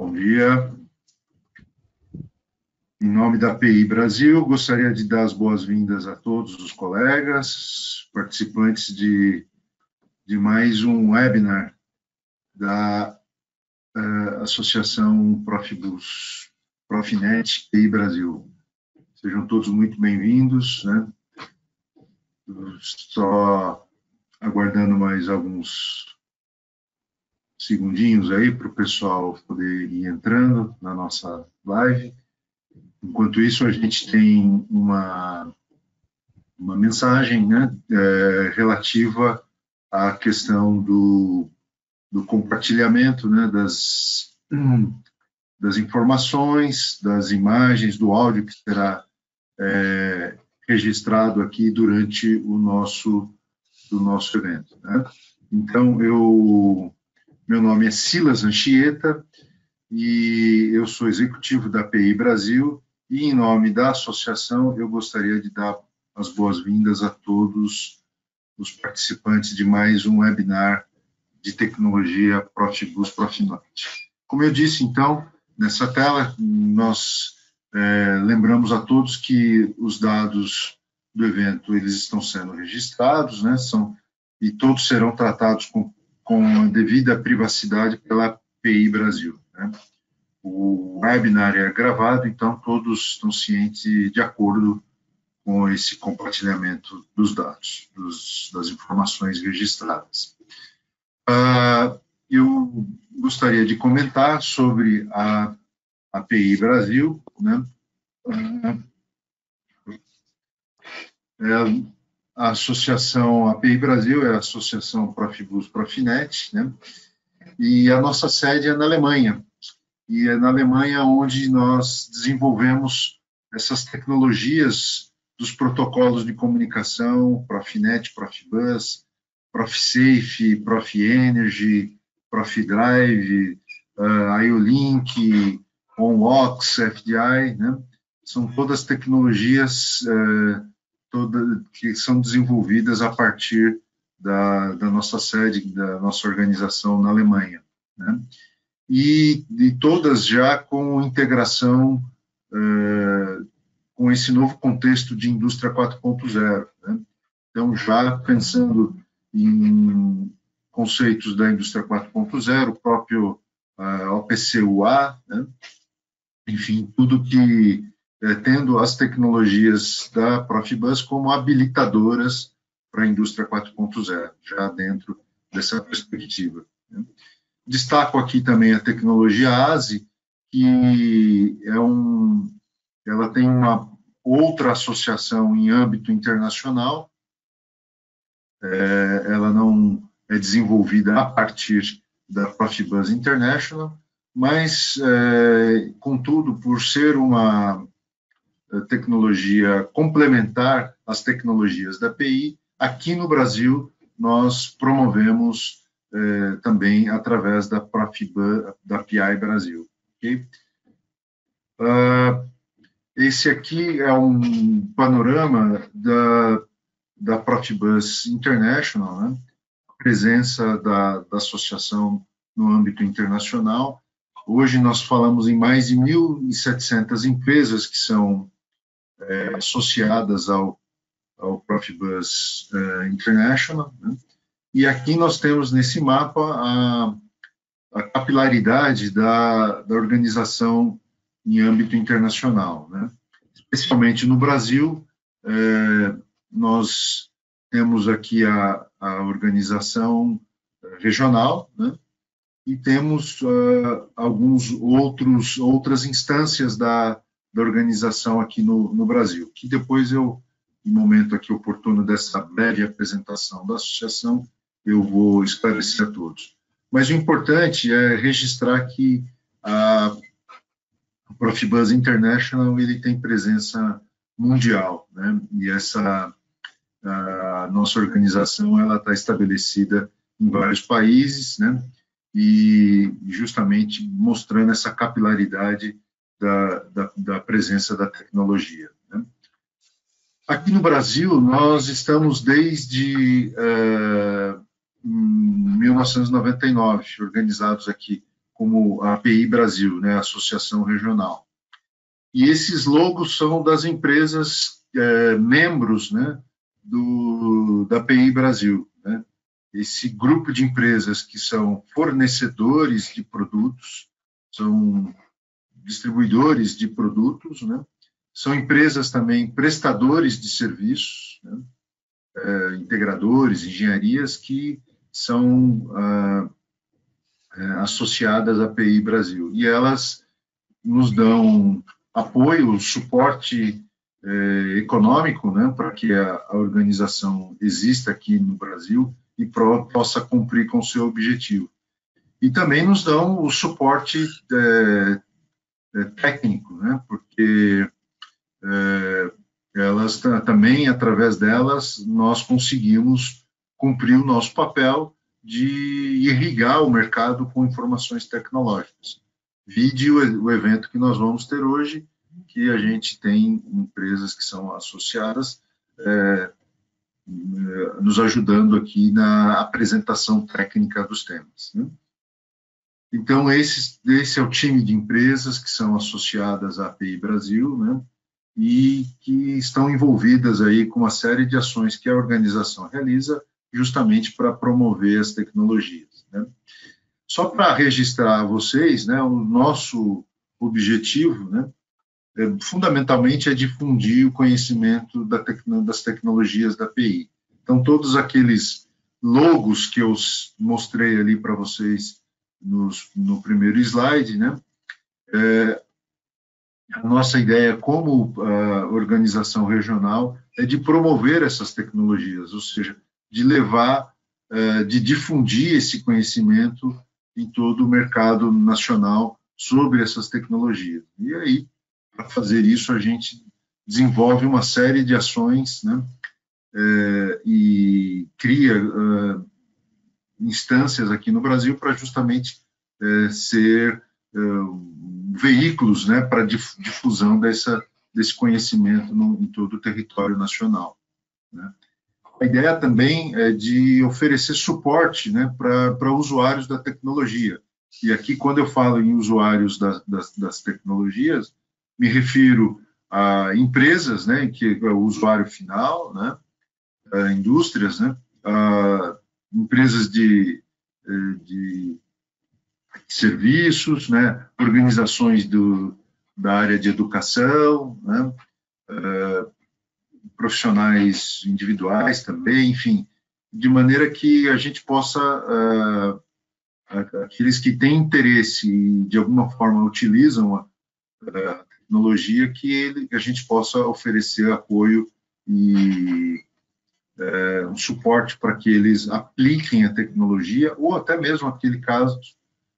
Bom dia. Em nome da API Brasil, gostaria de dar as boas-vindas a todos os colegas, participantes de mais um webinar da Associação Profibus, Profinet API Brasil. Sejam todos muito bem-vindos, né? Só aguardando mais alguns segundinhos aí para o pessoal poder ir entrando na nossa live. Enquanto isso, a gente tem uma mensagem, né, relativa à questão do compartilhamento, né, das informações, das imagens, do áudio que será registrado aqui durante o nosso evento, né? Então, meu nome é Silas Anchieta e eu sou executivo da API Brasil e, em nome da associação, eu gostaria de dar as boas-vindas a todos os participantes de mais um webinar de tecnologia Profibus Profinet. Como eu disse, então, nessa tela, nós lembramos a todos que os dados do evento eles estão sendo registrados, né, e todos serão tratados com a devida privacidade pela API Brasil, né? O webinar é gravado, então todos estão cientes de acordo com esse compartilhamento dos dados, das informações registradas. Eu gostaria de comentar sobre a API Brasil, né? A associação API Brasil é a Associação Profibus Profinet, né? E a nossa sede é na Alemanha. E é na Alemanha onde nós desenvolvemos essas tecnologias dos protocolos de comunicação, Profinet, Profibus, ProfSafe, ProfEnergy, ProfDrive, IO-Link, OnWalks, FDI, né? São todas tecnologias que são desenvolvidas a partir da nossa sede, da nossa organização na Alemanha, né? E todas já com integração com esse novo contexto de indústria 4.0, né? Então, já pensando em conceitos da indústria 4.0, o próprio OPC-UA, né? Enfim, tudo que tendo as tecnologias da Profibus como habilitadoras para a indústria 4.0, já dentro dessa perspectiva, né? Destaco aqui também a tecnologia ASI, que ela tem uma outra associação em âmbito internacional, ela não é desenvolvida a partir da Profibus International, mas, contudo, por ser uma tecnologia complementar às tecnologias da API, aqui no Brasil nós promovemos também através da Profibus, da API Brasil. Okay? Esse aqui é um panorama da Profibus International, né? A presença da associação no âmbito internacional. Hoje nós falamos em mais de 1.700 empresas que são associadas ao Profibus International, né? E aqui nós temos nesse mapa a capilaridade da organização em âmbito internacional, né? Especialmente no Brasil, nós temos aqui a organização regional, né? E temos outras instâncias da organização aqui no Brasil, que depois no momento aqui oportuno dessa breve apresentação da associação, eu vou esclarecer a todos. Mas o importante é registrar que a Profibus International ele tem presença mundial, né? E a nossa organização ela está estabelecida em vários países, né? E justamente mostrando essa capilaridade da presença da tecnologia, né? Aqui no Brasil, nós estamos desde 1999, organizados aqui como a API Brasil, né, Associação Regional. E esses logos são das empresas membros, né, da API Brasil, né? Esse grupo de empresas que são fornecedores de produtos, são distribuidores de produtos, né? São empresas também prestadores de serviços, né? Integradores, engenharias que são associadas à API Brasil. E elas nos dão apoio, suporte econômico, né, para que a organização exista aqui no Brasil e possa cumprir com o seu objetivo. E também nos dão o suporte técnico, né, porque elas também, através delas, nós conseguimos cumprir o nosso papel de irrigar o mercado com informações tecnológicas. Vide o evento que nós vamos ter hoje, que a gente tem empresas que são associadas nos ajudando aqui na apresentação técnica dos temas, né? Então, esse é o time de empresas que são associadas à API Brasil, né? E que estão envolvidas aí com uma série de ações que a organização realiza justamente para promover as tecnologias, né? Só para registrar a vocês, né, o nosso objetivo, né, fundamentalmente é difundir o conhecimento das tecnologias da API. Então, todos aqueles logos que eu mostrei ali para vocês no primeiro slide, né, a nossa ideia como organização regional é de promover essas tecnologias, ou seja, de levar, de difundir esse conhecimento em todo o mercado nacional sobre essas tecnologias. E aí, para fazer isso, a gente desenvolve uma série de ações, né, e cria instâncias aqui no Brasil para justamente ser veículos, né, para difusão desse conhecimento em todo o território nacional, né. A ideia também é de oferecer suporte, né, para usuários da tecnologia. E aqui, quando eu falo em usuários das tecnologias, me refiro a empresas, né, que é o usuário final, né, a indústrias, né, a empresas de serviços, né, organizações da área de educação, né, profissionais individuais também, enfim, de maneira que a gente possa, aqueles que têm interesse e de alguma forma utilizam a tecnologia, que a gente possa oferecer apoio e um suporte para que eles apliquem a tecnologia, ou até mesmo aquele caso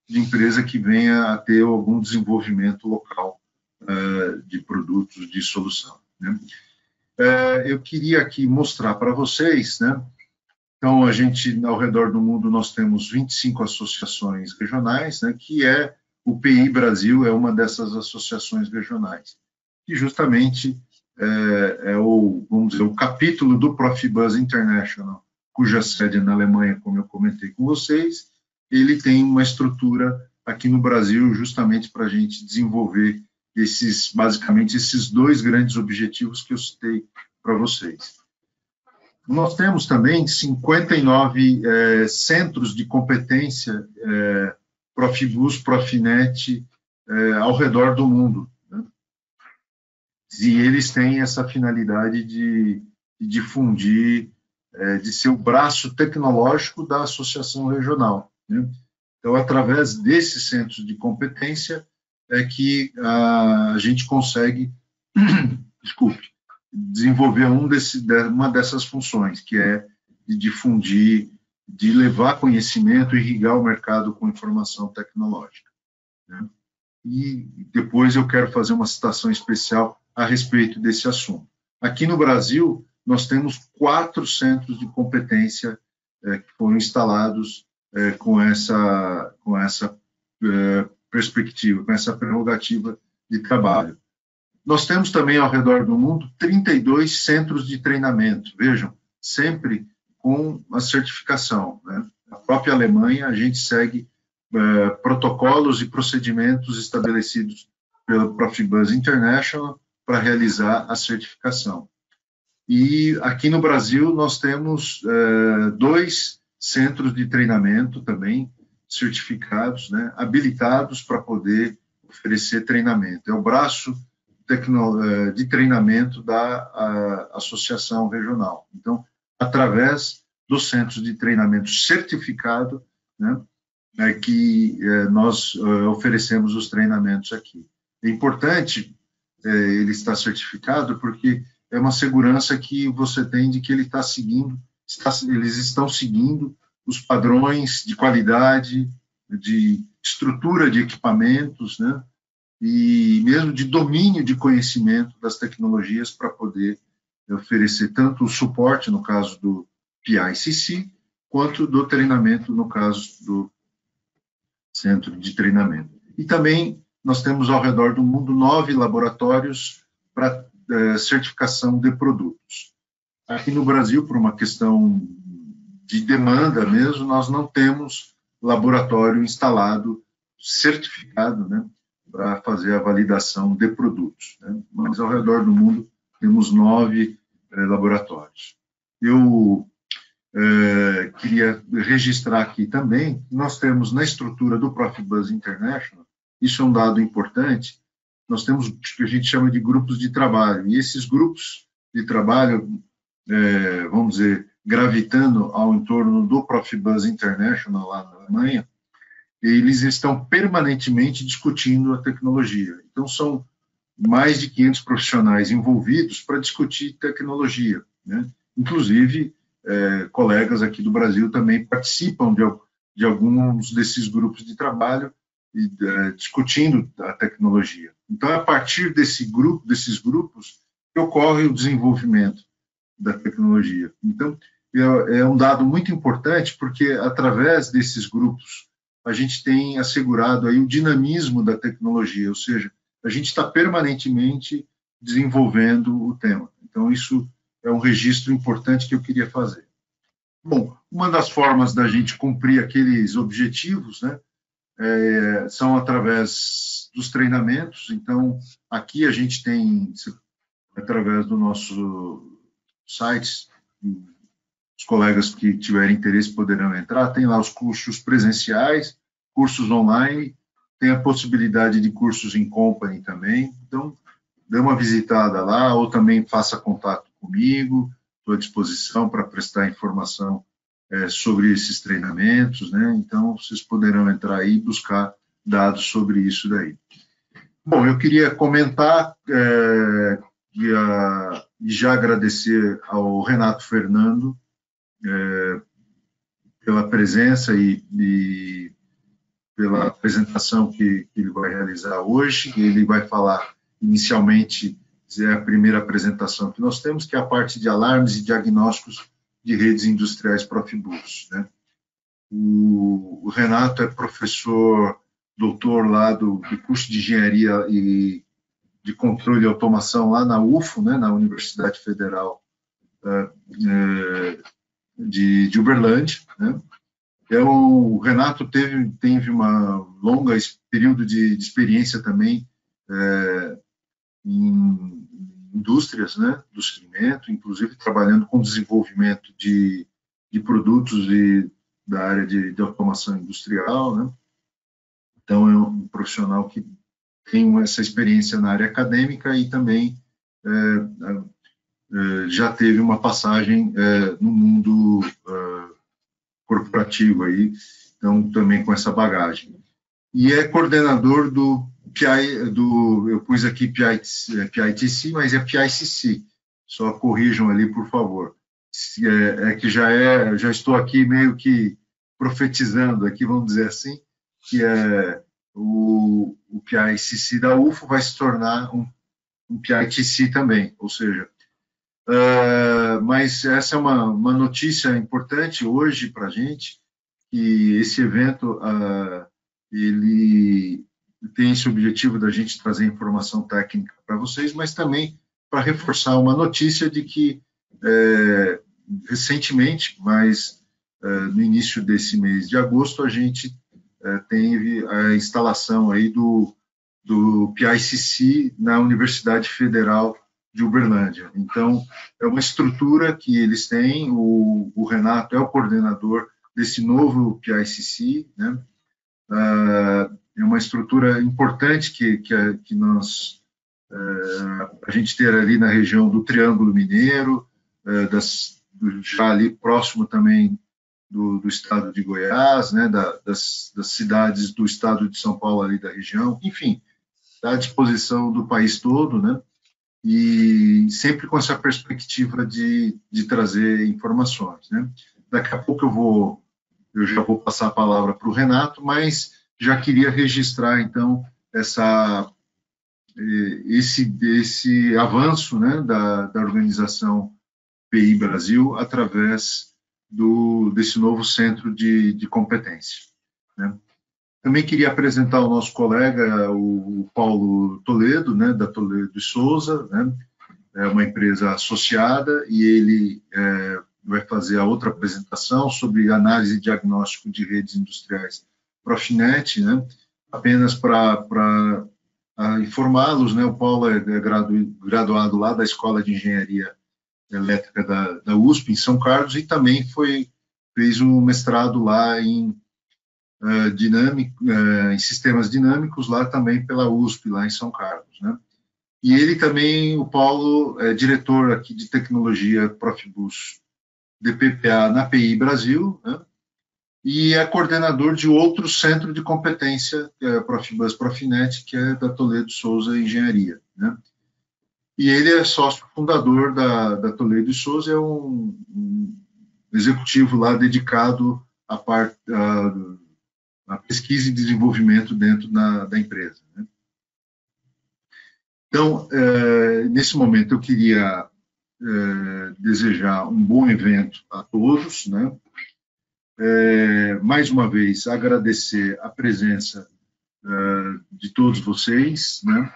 de empresa que venha a ter algum desenvolvimento local de produtos de solução, né? Eu queria aqui mostrar para vocês, né? Então, a gente, ao redor do mundo, nós temos 25 associações regionais, né? Que o PI Brasil é uma dessas associações regionais, que justamente vamos dizer, o capítulo do Profibus International, cuja sede é na Alemanha, como eu comentei com vocês, ele tem uma estrutura aqui no Brasil justamente para a gente desenvolver basicamente esses dois grandes objetivos que eu citei para vocês. Nós temos também 59 centros de competência Profibus, Profinet ao redor do mundo, né? E eles têm essa finalidade de difundir, de ser o braço tecnológico da associação regional, né? Então, através desses centros de competência, é que a gente consegue, desenvolver uma dessas funções, que é de difundir, de levar conhecimento e irrigar o mercado com informação tecnológica, né? E depois eu quero fazer uma citação especial a respeito desse assunto. Aqui no Brasil, nós temos 4 centros de competência que foram instalados com essa perspectiva, com essa prerrogativa de trabalho. Nós temos também ao redor do mundo 32 centros de treinamento, vejam, sempre com a certificação, né? Na própria Alemanha, a gente segue protocolos e procedimentos estabelecidos pelo Profibus International para realizar a certificação. E aqui no Brasil nós temos 2 centros de treinamento também certificados, né, habilitados para poder oferecer treinamento. É o braço de treinamento da Associação Regional. Então, através dos centros de treinamento certificado, né, que nós oferecemos os treinamentos aqui. É importante ele estar certificado porque é uma segurança que você tem de que ele está seguindo, eles estão seguindo os padrões de qualidade, de estrutura de equipamentos, né, e mesmo de domínio de conhecimento das tecnologias para poder oferecer tanto o suporte, no caso do PICC, quanto do treinamento, no caso do centro de treinamento. E também nós temos ao redor do mundo 9 laboratórios para certificação de produtos. Aqui no Brasil, por uma questão de demanda mesmo, nós não temos laboratório instalado, certificado, né, para fazer a validação de produtos, né? Mas ao redor do mundo temos 9 laboratórios. Eu queria registrar aqui também, nós temos na estrutura do Profibus International, isso é um dado importante, nós temos o que a gente chama de grupos de trabalho, e esses grupos de trabalho, vamos dizer, gravitando ao entorno do Profibus International lá na Alemanha, eles estão permanentemente discutindo a tecnologia. Então, são mais de 500 profissionais envolvidos para discutir tecnologia, né? Inclusive, colegas aqui do Brasil também participam de alguns desses grupos de trabalho, discutindo a tecnologia. Então, é a partir desses grupos, que ocorre o desenvolvimento da tecnologia. Então, é um dado muito importante, porque através desses grupos a gente tem assegurado aí o dinamismo da tecnologia, ou seja, a gente está permanentemente desenvolvendo o tema. Então, isso é um registro importante que eu queria fazer. Bom, uma das formas da gente cumprir aqueles objetivos, né, são através dos treinamentos. Então, aqui a gente tem, através do nosso site, os colegas que tiverem interesse poderão entrar, tem lá os cursos presenciais, cursos online, tem a possibilidade de cursos em company também. Então, dê uma visitada lá, ou também faça contato comigo, estou à disposição para prestar informação sobre esses treinamentos, né? Então, vocês poderão entrar aí e buscar dados sobre isso daí. Bom, eu queria comentar e já agradecer ao Renato Fernando pela presença e pela apresentação que ele vai realizar hoje. Ele vai falar inicialmente, é a primeira apresentação que nós temos, que é a parte de alarmes e diagnósticos de redes industriais Profibus, né? O Renato é professor doutor lá do curso de engenharia e de controle e automação lá na UFO, né, na Universidade Federal de Uberlândia, né? O Renato teve uma longa período de experiência também em indústrias, né, do segmento, inclusive trabalhando com desenvolvimento de produtos da área de automação industrial, né? Então, é um profissional que tem essa experiência na área acadêmica e também já teve uma passagem no mundo corporativo aí, então também com essa bagagem. E é coordenador do eu pus aqui PITC, mas é PICC, só corrijam ali, por favor. Que já estou aqui meio que profetizando aqui, vamos dizer assim, que o PICC da UFO vai se tornar um PITC também, ou seja, mas essa é uma notícia importante hoje para a gente, que esse evento ele tem esse objetivo da gente trazer informação técnica para vocês, mas também para reforçar uma notícia de que recentemente, mas no início desse mês de agosto, a gente teve a instalação aí do PICC na Universidade Federal de Uberlândia. Então, é uma estrutura que eles têm, o Renato é o coordenador desse novo PICC, né? É uma estrutura importante que nós, a gente ter ali na região do Triângulo Mineiro, já ali próximo também do estado de Goiás, né, das cidades do estado de São Paulo ali da região, enfim, está à disposição do país todo, né, e sempre com essa perspectiva de trazer informações, né. Daqui a pouco eu já vou passar a palavra para o Renato, mas já queria registrar, então, esse avanço, né, da organização PI Brasil através desse novo centro de competência, né. Também queria apresentar o nosso colega, o Paulo Toledo, né, da Toledo e Souza, né, é uma empresa associada, e ele vai fazer a outra apresentação sobre análise e diagnóstico de redes industriais Profinet, né, apenas para informá-los, né, o Paulo é graduado lá da Escola de Engenharia Elétrica da USP, em São Carlos, e também fez um mestrado lá em em sistemas dinâmicos, lá também pela USP, lá em São Carlos, né? E ele também, o Paulo, é diretor aqui de tecnologia Profibus DPPA na PI Brasil, né? E é coordenador de outro centro de competência, que é Profibus Profinet, que é da Toledo Souza Engenharia, né? E ele é sócio fundador da Toledo Souza, é um executivo lá dedicado à pesquisa e desenvolvimento dentro da empresa, né? Então, nesse momento, eu queria desejar um bom evento a todos, né? Mais uma vez, agradecer a presença de todos vocês, né?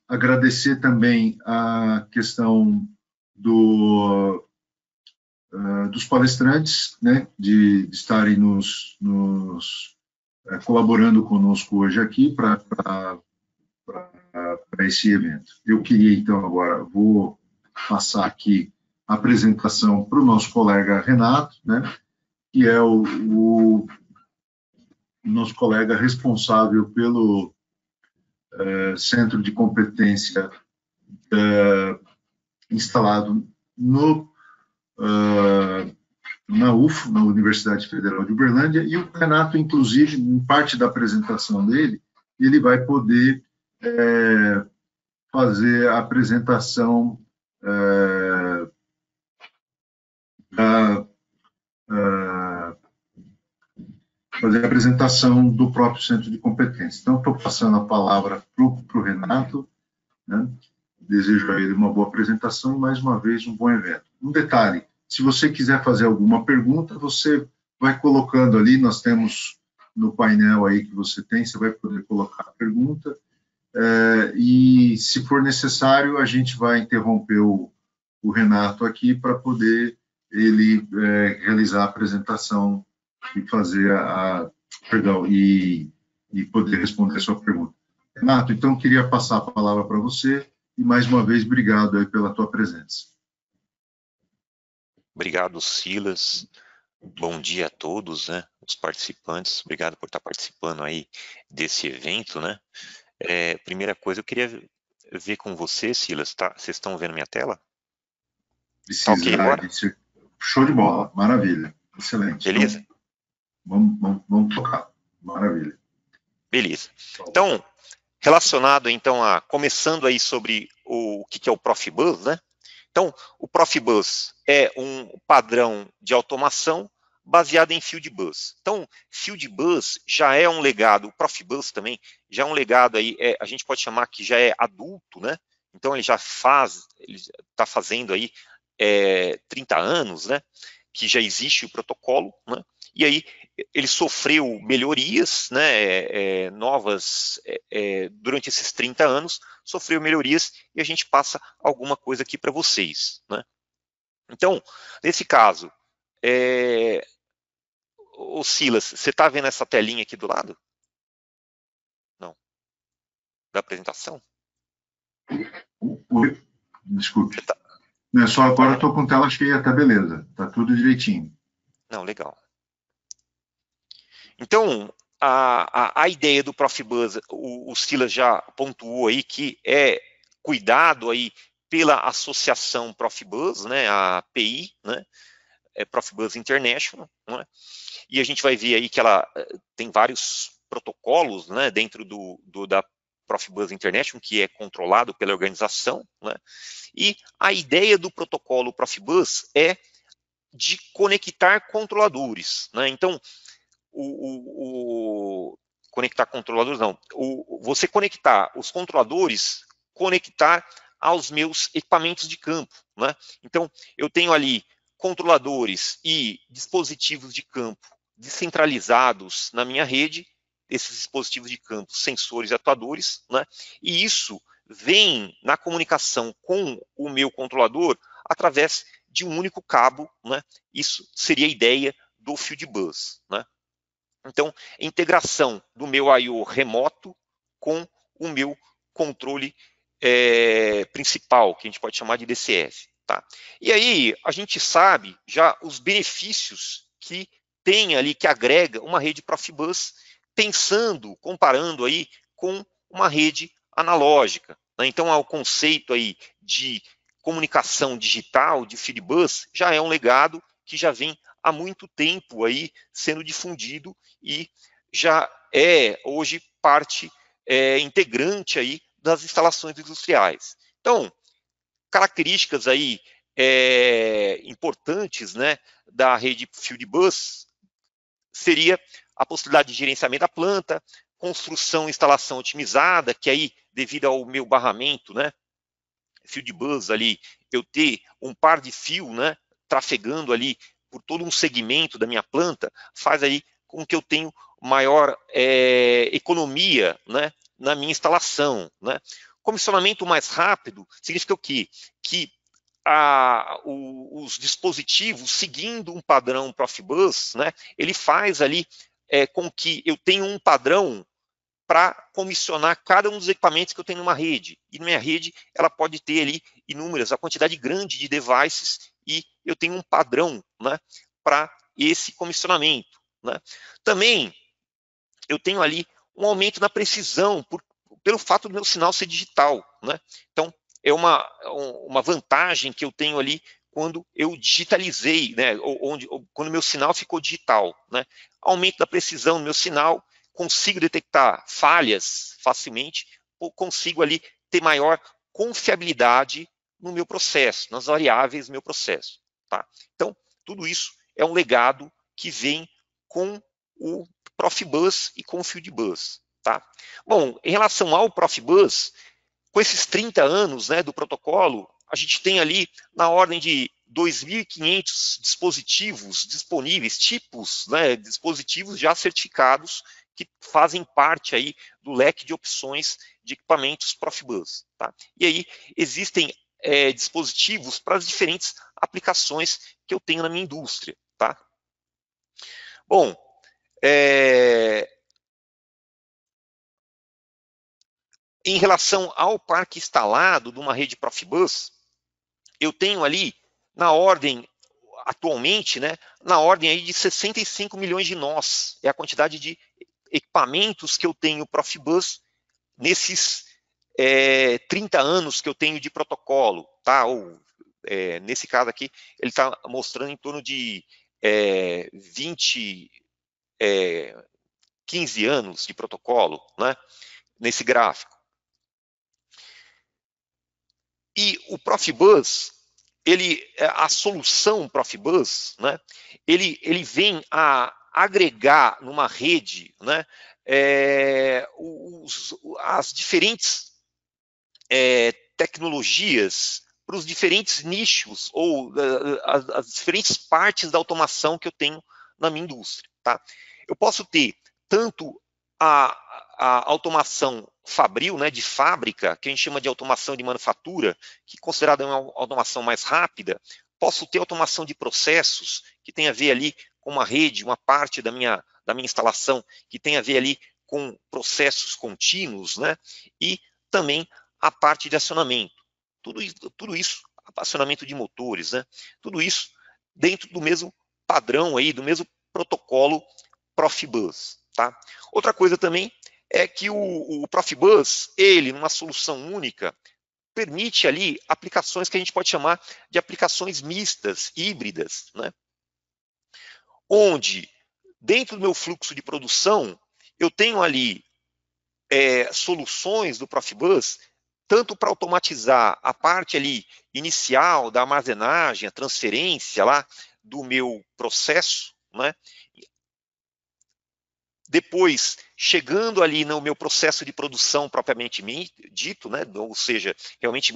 Agradecer também a questão dos palestrantes, né, de estarem colaborando conosco hoje aqui para esse evento. Eu queria, então, agora, vou passar aqui a apresentação para o nosso colega Renato, né, que é o nosso colega responsável pelo centro de competência instalado na UFO, na Universidade Federal de Uberlândia, e o Renato, inclusive, em parte da apresentação dele, ele vai poder fazer a apresentação do próprio centro de competência. Então, estou passando a palavra para o Renato, né? Desejo a ele uma boa apresentação e, mais uma vez, um bom evento. Um detalhe, se você quiser fazer alguma pergunta, você vai colocando ali, nós temos no painel aí que você tem, você vai poder colocar a pergunta, e, se for necessário, a gente vai interromper o Renato aqui para poder ele realizar a apresentação e fazer e poder responder a sua pergunta. Renato, então, queria passar a palavra para você e, mais uma vez, obrigado aí pela tua presença. Obrigado, Silas. Bom dia a todos, né, os participantes. Obrigado por estar participando aí desse evento, né. Primeira coisa, eu queria ver com você, Silas, tá? Vocês estão vendo minha tela? Precisa, tá okay agora? Show de bola, maravilha, excelente. Beleza? Então, vamos tocar, maravilha. Beleza. Então, relacionado então começando aí sobre o que é o Profibus, né? Então, o Profibus é um padrão de automação baseado em Fieldbus. Então, Fieldbus já é um legado, o Profibus também já é um legado aí, a gente pode chamar que já é adulto, né? Então, ele está fazendo aí 30 anos, né? Que já existe o protocolo, né? E aí ele sofreu melhorias, né, novas durante esses 30 anos, sofreu melhorias e a gente passa alguma coisa aqui para vocês, né? Então, nesse caso, ô Silas, você está vendo essa telinha aqui do lado? Não. Da apresentação? Oi, desculpe. Não, só agora eu estou com tela cheia, tá beleza. Tá tudo direitinho. Não, legal. Então, a ideia do Profibus, o Silas já pontuou aí que é cuidado aí pela associação Profibus, né, a API, né, Profibus International, né, e a gente vai ver aí que ela tem vários protocolos, né, dentro da Profibus International, que é controlado pela organização, né, e a ideia do protocolo Profibus é de conectar controladores, né, então, conectar controladores, não, você conectar os controladores, conectar aos meus equipamentos de campo, né? Então, eu tenho ali controladores e dispositivos de campo descentralizados na minha rede, esses dispositivos de campo, sensores e atuadores, né? E isso vem na comunicação com o meu controlador através de um único cabo, né? Isso seria a ideia do Field Bus, né? Então, integração do meu I/O remoto com o meu controle principal, que a gente pode chamar de DCF. Tá? E aí, a gente sabe já os benefícios que tem ali, que agrega uma rede Profibus, pensando, comparando aí com uma rede analógica. Né? Então, o conceito aí de comunicação digital, de Fieldbus, já é um legado que já vem há muito tempo aí sendo difundido e já é hoje parte integrante aí das instalações industriais. Então, características aí importantes, né, da rede Fieldbus seria a possibilidade de gerenciamento da planta, construção e instalação otimizada, que aí, devido ao meu barramento, né, Fieldbus ali, eu ter um par de fio, né, trafegando ali por todo um segmento da minha planta, faz aí com que eu tenha maior economia, né, na minha instalação, né. Comissionamento mais rápido significa o quê? Que os dispositivos, seguindo um padrão Profibus, né, ele faz ali com que eu tenha um padrão para comissionar cada um dos equipamentos que eu tenho numa rede. E na minha rede, ela pode ter ali inúmeras, a quantidade grande de devices, e eu tenho um padrão, né, para esse comissionamento. Né. Também, eu tenho ali um aumento na precisão, pelo fato do meu sinal ser digital. Né. Então, é uma vantagem que eu tenho ali quando eu digitalizei, né, quando meu sinal ficou digital. Né. Aumento da precisão do meu sinal, consigo detectar falhas facilmente, ou consigo ali ter maior confiabilidade no meu processo, nas variáveis do meu processo. Tá? Então, tudo isso é um legado que vem com o Profibus e com o Fieldbus. Tá? Bom, em relação ao Profibus, com esses 30 anos, né, do protocolo, a gente tem ali na ordem de 2.500 dispositivos disponíveis, tipos, né, dispositivos já certificados, que fazem parte aí do leque de opções de equipamentos Profibus. Tá? E aí existem dispositivos para as diferentes aplicações que eu tenho na minha indústria. Tá? Bom, em relação ao parque instalado de uma rede Profibus, eu tenho ali na ordem, atualmente, né, na ordem aí de 65 milhões de nós. É a quantidade de equipamentos que eu tenho Profibus nesses 30 anos que eu tenho de protocolo, tá? Ou, nesse caso aqui, ele está mostrando em torno de 15 anos de protocolo, né? Nesse gráfico. E o Profibus, a solução Profibus, né? Ele vem a agregar numa rede, né, as diferentes tecnologias para os diferentes nichos ou as diferentes partes da automação que eu tenho na minha indústria. Tá? Eu posso ter tanto a automação fabril, né, de fábrica, que a gente chama de automação de manufatura, que é considerada uma automação mais rápida. Posso ter automação de processos, que tem a ver ali com uma rede, uma parte da minha instalação que tem a ver ali com processos contínuos, né? E também a parte de acionamento. Tudo isso, acionamento de motores, né? Tudo isso dentro do mesmo padrão aí, do mesmo protocolo Profibus, tá? Outra coisa também é que o Profibus, ele, numa solução única, permite ali aplicações que a gente pode chamar de aplicações mistas, híbridas, né? Onde, dentro do meu fluxo de produção, eu tenho ali soluções do Profibus, tanto para automatizar a parte ali inicial da armazenagem, a transferência lá do meu processo, né? Depois, chegando ali no meu processo de produção propriamente dito, né? Ou seja, realmente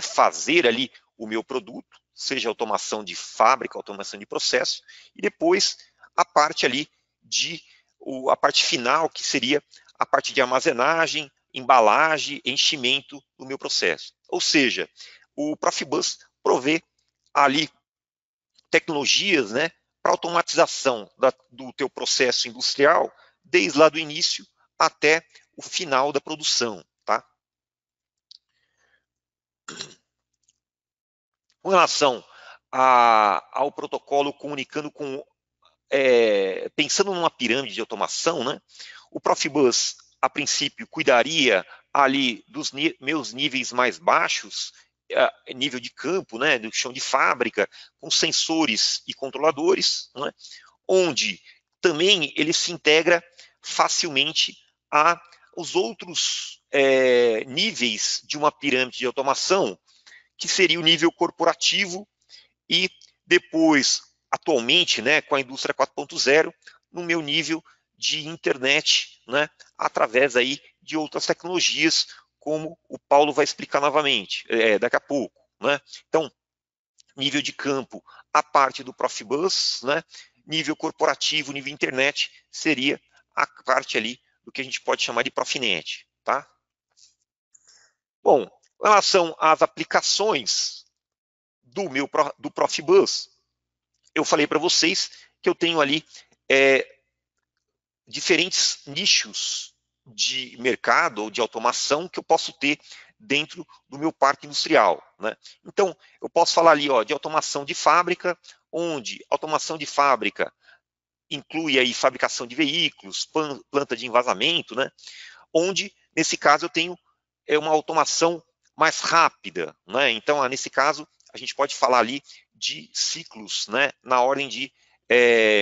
fazer ali o meu produto, seja automação de fábrica, automação de processo, e depois a parte ali a parte final, que seria a parte de armazenagem, embalagem, enchimento do meu processo. Ou seja, o Profibus provê ali tecnologias, né, para automatização do teu processo industrial, desde lá do início até o final da produção, tá? Com relação ao protocolo comunicando com, pensando numa pirâmide de automação, né, o Profibus, a princípio, cuidaria ali dos meus níveis mais baixos, nível de campo, né, do chão de fábrica, com sensores e controladores, né, onde também ele se integra facilmente aos outros níveis de uma pirâmide de automação, que seria o nível corporativo e depois, atualmente, né, com a indústria 4.0, no meu nível de internet, né, através aí de outras tecnologias, como o Paulo vai explicar novamente, daqui a pouco, né? Então, nível de campo, a parte do Profibus, né? Nível corporativo, nível internet, seria a parte ali do que a gente pode chamar de Profinet, tá? Bom, em relação às aplicações do Profibus, eu falei para vocês que eu tenho ali diferentes nichos de mercado ou de automação que eu posso ter dentro do meu parque industrial, né? Então, eu posso falar ali, ó, de automação de fábrica, onde automação de fábrica inclui aí fabricação de veículos, planta de envasamento, né? Onde, nesse caso, eu tenho uma automação mais rápida, né? Então, nesse caso, a gente pode falar ali de ciclos, né, na ordem de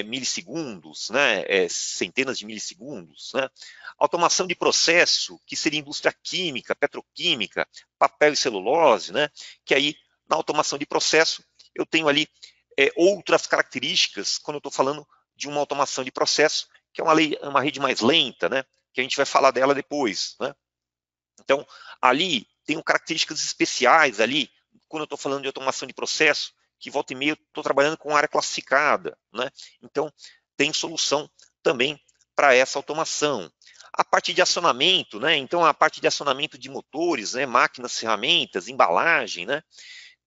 milissegundos, né, centenas de milissegundos, né? Automação de processo, que seria indústria química, petroquímica, papel e celulose, né? Que aí, na automação de processo, eu tenho ali outras características, quando eu estou falando de uma automação de processo, que é uma rede mais lenta, né? Que a gente vai falar dela depois, né? Então, ali tem características especiais ali, quando eu estou falando de automação de processo, que volta e meia eu estou trabalhando com área classificada, né? Então, tem solução também para essa automação. A parte de acionamento, né? Então, a parte de acionamento de motores, né? Máquinas, ferramentas, embalagem, né?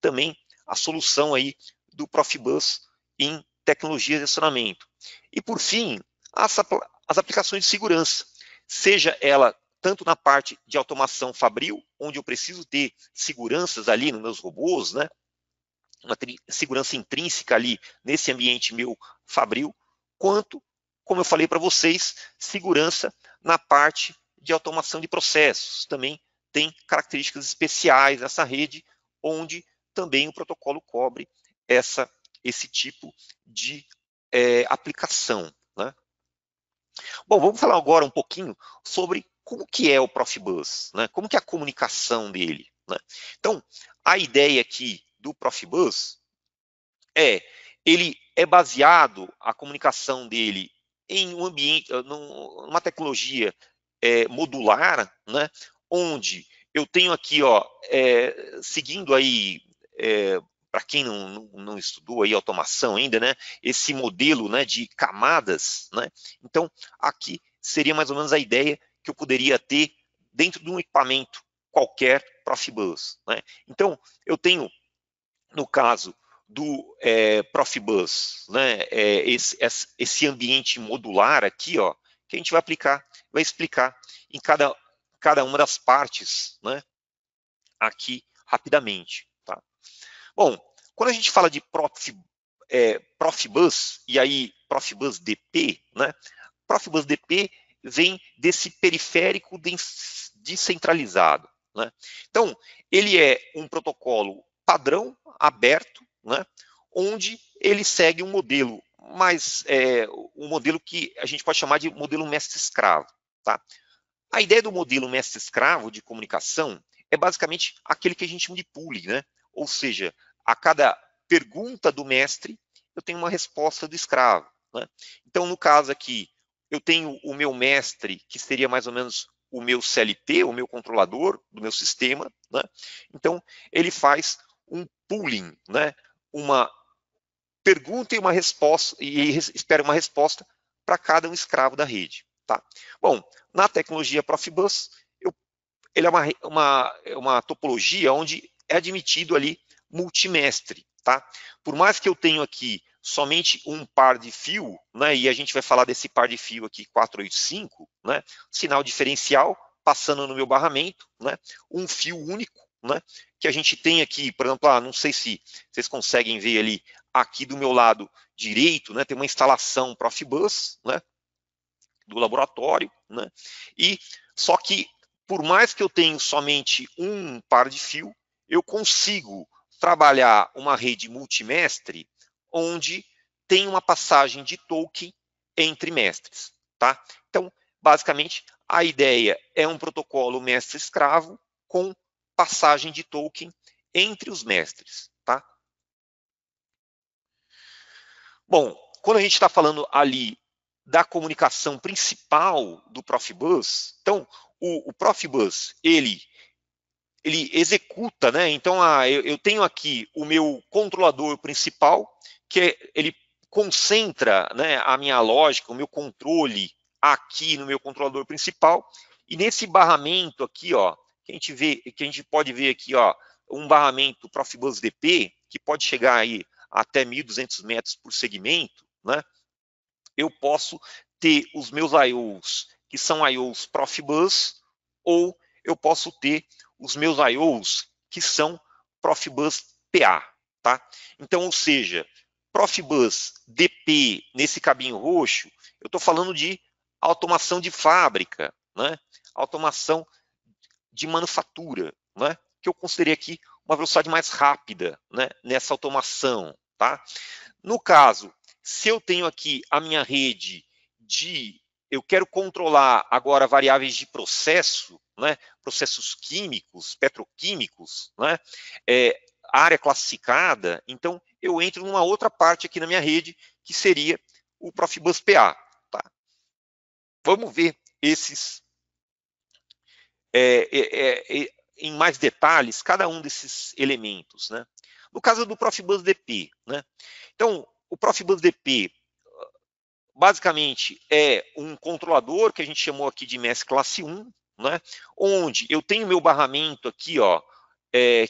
Também a solução aí do Profibus em tecnologias de acionamento. E, por fim, as aplicações de segurança, seja ela tanto na parte de automação fabril, onde eu preciso ter seguranças ali nos meus robôs, né? Uma segurança intrínseca ali nesse ambiente meu fabril, quanto, como eu falei para vocês, segurança na parte de automação de processos. Também tem características especiais nessa rede, onde também o protocolo cobre esse tipo de aplicação, né? Bom, vamos falar agora um pouquinho sobre como que é o Profibus, né? Como que é a comunicação dele, né? Então, a ideia aqui do Profibus ele é baseado, a comunicação dele, em um ambiente, numa tecnologia modular, né? Onde eu tenho aqui, ó, seguindo aí, para quem não estudou aí automação ainda, né? Esse modelo, né, de camadas, né? Então, aqui seria mais ou menos a ideia que eu poderia ter dentro de um equipamento qualquer Profibus, né? Então, eu tenho, no caso, do Profibus, né, esse ambiente modular aqui, ó, que a gente vai explicar em cada uma das partes, né, aqui rapidamente. Tá? Bom, quando a gente fala de Profibus, e aí Profibus DP, né, Profibus DP vem desse periférico descentralizado. Né? Então, ele é um protocolo padrão, aberto, né, onde ele segue um modelo um modelo que a gente pode chamar de modelo mestre-escravo. Tá? A ideia do modelo mestre-escravo de comunicação é basicamente aquele que a gente chama de pooling, né? Ou seja, a cada pergunta do mestre, eu tenho uma resposta do escravo. Né? Então, no caso aqui, eu tenho o meu mestre, que seria mais ou menos o meu CLT, o meu controlador do meu sistema. Né? Então, ele faz um pooling, né? Uma pergunta e uma resposta, e espera uma resposta para cada um escravo da rede. Tá? Bom, na tecnologia Profibus, ele é uma topologia onde é admitido ali multimestre. Tá? Por mais que eu tenha aqui somente um par de fio, né, e a gente vai falar desse par de fio aqui 485, né, sinal diferencial passando no meu barramento, né, um fio único, né, que a gente tem aqui, por exemplo, não sei se vocês conseguem ver ali, aqui do meu lado direito, né, tem uma instalação Profibus, né, do laboratório, né, e só que por mais que eu tenha somente um par de fio, eu consigo trabalhar uma rede multimestre onde tem uma passagem de token entre mestres. Tá? Então, basicamente, a ideia é um protocolo mestre-escravo com passagem de token entre os mestres. Tá? Bom, quando a gente está falando ali da comunicação principal do Profibus, então, o Profibus, ele executa, né? Então, eu tenho aqui o meu controlador principal, ele concentra, né, a minha lógica, o meu controle aqui no meu controlador principal, e nesse barramento aqui, ó, que a gente pode ver aqui, ó, um barramento Profibus DP, que pode chegar aí até 1.200 metros por segmento, né? Eu posso ter os meus I/Os, que são I/Os Profibus, ou eu posso ter os meus I/Os, que são Profibus PA. Tá? Então, ou seja, Profibus DP, nesse cabinho roxo, eu estou falando de automação de fábrica, né? Automação de manufatura, né? Que eu considerei aqui uma velocidade mais rápida, né, nessa automação. Tá? No caso, se eu tenho aqui a minha rede eu quero controlar agora variáveis de processo, né, processos químicos, petroquímicos, né, área classificada, então eu entro numa outra parte aqui na minha rede, que seria o Profibus PA. Tá? Vamos ver esses em mais detalhes, cada um desses elementos. Né? No caso do Profibus DP, né? Então, o Profibus DP, basicamente, é um controlador que a gente chamou aqui de MES classe 1, né? Onde eu tenho meu barramento aqui, ó,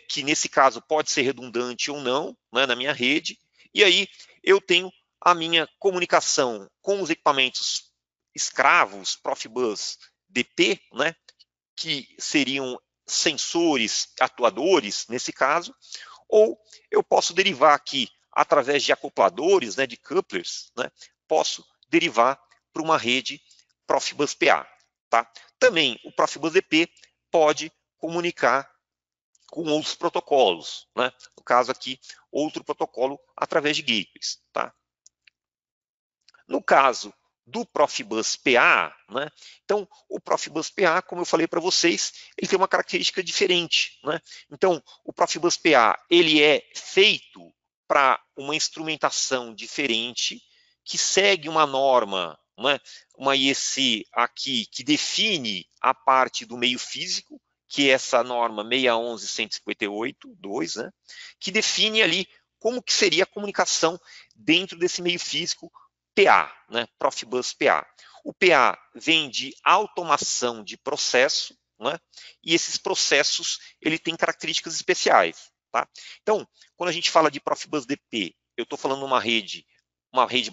que nesse caso pode ser redundante ou não, né, na minha rede, e aí eu tenho a minha comunicação com os equipamentos escravos Profibus DP, né, que seriam sensores atuadores, nesse caso, ou eu posso derivar aqui, através de acopladores, né, de couplers, né, posso derivar para uma rede Profibus PA. Tá? Também o Profibus DP pode comunicar com outros protocolos. Né? No caso aqui, outro protocolo através de gateways. Tá? No caso do Profibus PA, né? Então, o Profibus PA, como eu falei para vocês, ele tem uma característica diferente. Né? Então, o Profibus PA ele é feito para uma instrumentação diferente, que segue uma norma, né? Uma IEC aqui, que define a parte do meio físico, que é essa norma 611.158.2, né? Que define ali como que seria a comunicação dentro desse meio físico PA, né? Profibus PA. O PA vem de automação de processo, né? E esses processos ele tem características especiais. tá? Então, quando a gente fala de Profibus DP, eu estou falando uma rede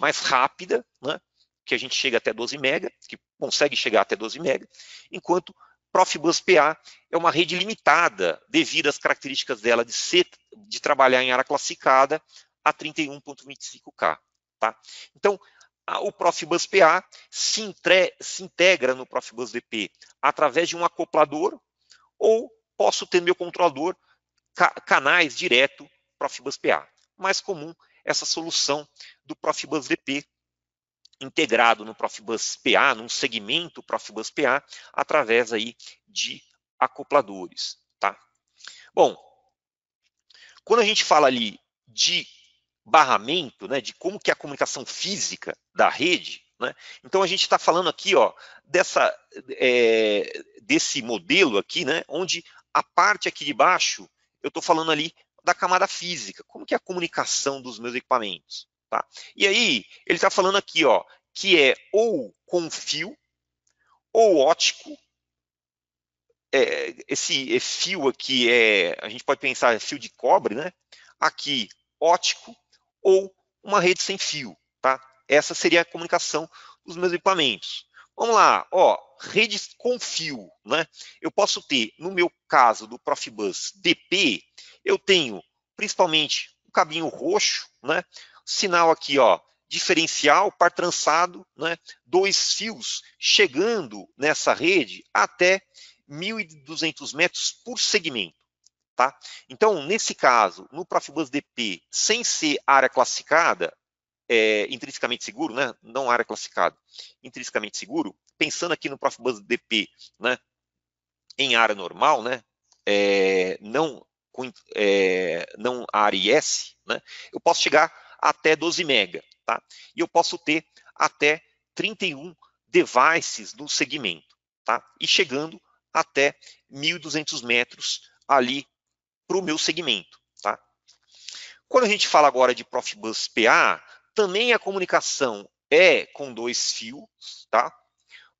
mais rápida, né? Que a gente chega até 12 MB, que consegue chegar até 12 MB, enquanto Profibus PA é uma rede limitada devido às características dela de trabalhar em área classificada a 31.25K. Tá? Então, o Profibus PA se integra no Profibus DP através de um acoplador, ou posso ter meu controlador canais direto Profibus PA. Mais comum essa solução do Profibus DP integrado no Profibus PA, num segmento Profibus PA, através aí de acopladores. Tá? Bom, quando a gente fala ali de barramento, né, de como que é a comunicação física da rede, né, então a gente está falando aqui, ó, desse modelo aqui, né, onde a parte aqui de baixo, eu estou falando ali da camada física, como que é a comunicação dos meus equipamentos. Tá? E aí, ele está falando aqui, ó, que é ou com fio, ou ótico. Esse fio aqui a gente pode pensar fio de cobre, né? Aqui, ótico, ou uma rede sem fio. Tá? Essa seria a comunicação dos meus equipamentos. Vamos lá, ó, redes com fio, né? Eu posso ter, no meu caso do Profibus DP, eu tenho principalmente um cabinho roxo, né? Sinal aqui, ó, diferencial, par trançado, né? 2 fios chegando nessa rede até 1.200 metros por segmento. Tá? Então, nesse caso, no Profibus DP, sem ser área classificada, intrinsecamente seguro, né? Não área classificada, intrinsecamente seguro, pensando aqui no Profibus DP, né? Em área normal, né? Não área IS, né? Eu posso chegar até 12 MB, tá? E eu posso ter até 31 devices no segmento, tá? E chegando até 1.200 metros ali para o meu segmento, tá? Quando a gente fala agora de Profibus PA, também a comunicação é com 2 fios, tá?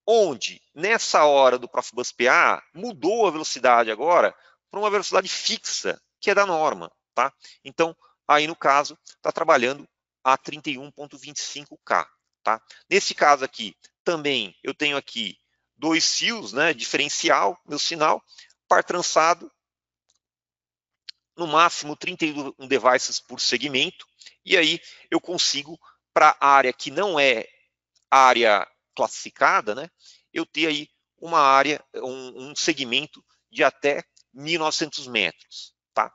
Onde, nessa hora do Profibus PA, mudou a velocidade agora para uma velocidade fixa, que é da norma, tá? Então, aí no caso, está trabalhando a 31.25K, tá? Nesse caso aqui, também eu tenho aqui 2 fios, né? Diferencial, meu sinal, par trançado, no máximo 31 devices por segmento, e aí eu consigo, para a área que não é área classificada, né, eu ter aí uma área, um segmento de até 1.900 metros. Tá?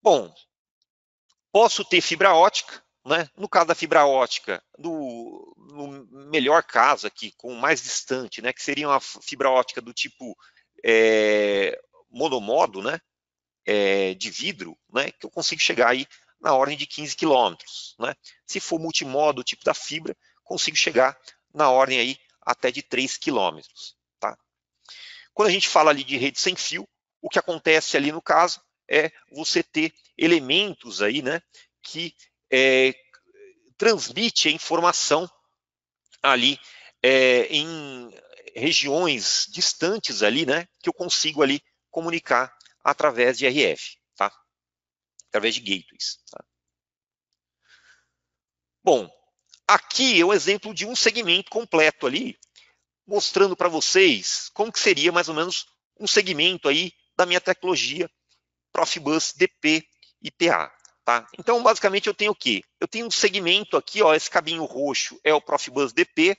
Bom, posso ter fibra ótica, né? No caso da fibra ótica, no melhor caso aqui, com o mais distante, né, que seria uma fibra ótica do tipo monomodo, né, de vidro, né, que eu consigo chegar aí na ordem de 15 quilômetros. Né? Se for multimodo, o tipo da fibra, consigo chegar na ordem aí até de 3 quilômetros. Tá? Quando a gente fala ali de rede sem fio, o que acontece ali no caso é você ter elementos aí, né, que transmite a informação ali em regiões distantes ali, né, que eu consigo ali comunicar através de RF, tá? Através de gateways. Tá? Bom, aqui é um exemplo de um segmento completo ali, mostrando para vocês como que seria mais ou menos um segmento aí da minha tecnologia Profibus DP e PA. Tá? Então, basicamente, eu tenho o quê? Eu tenho um segmento aqui, ó, esse cabinho roxo é o Profibus DP,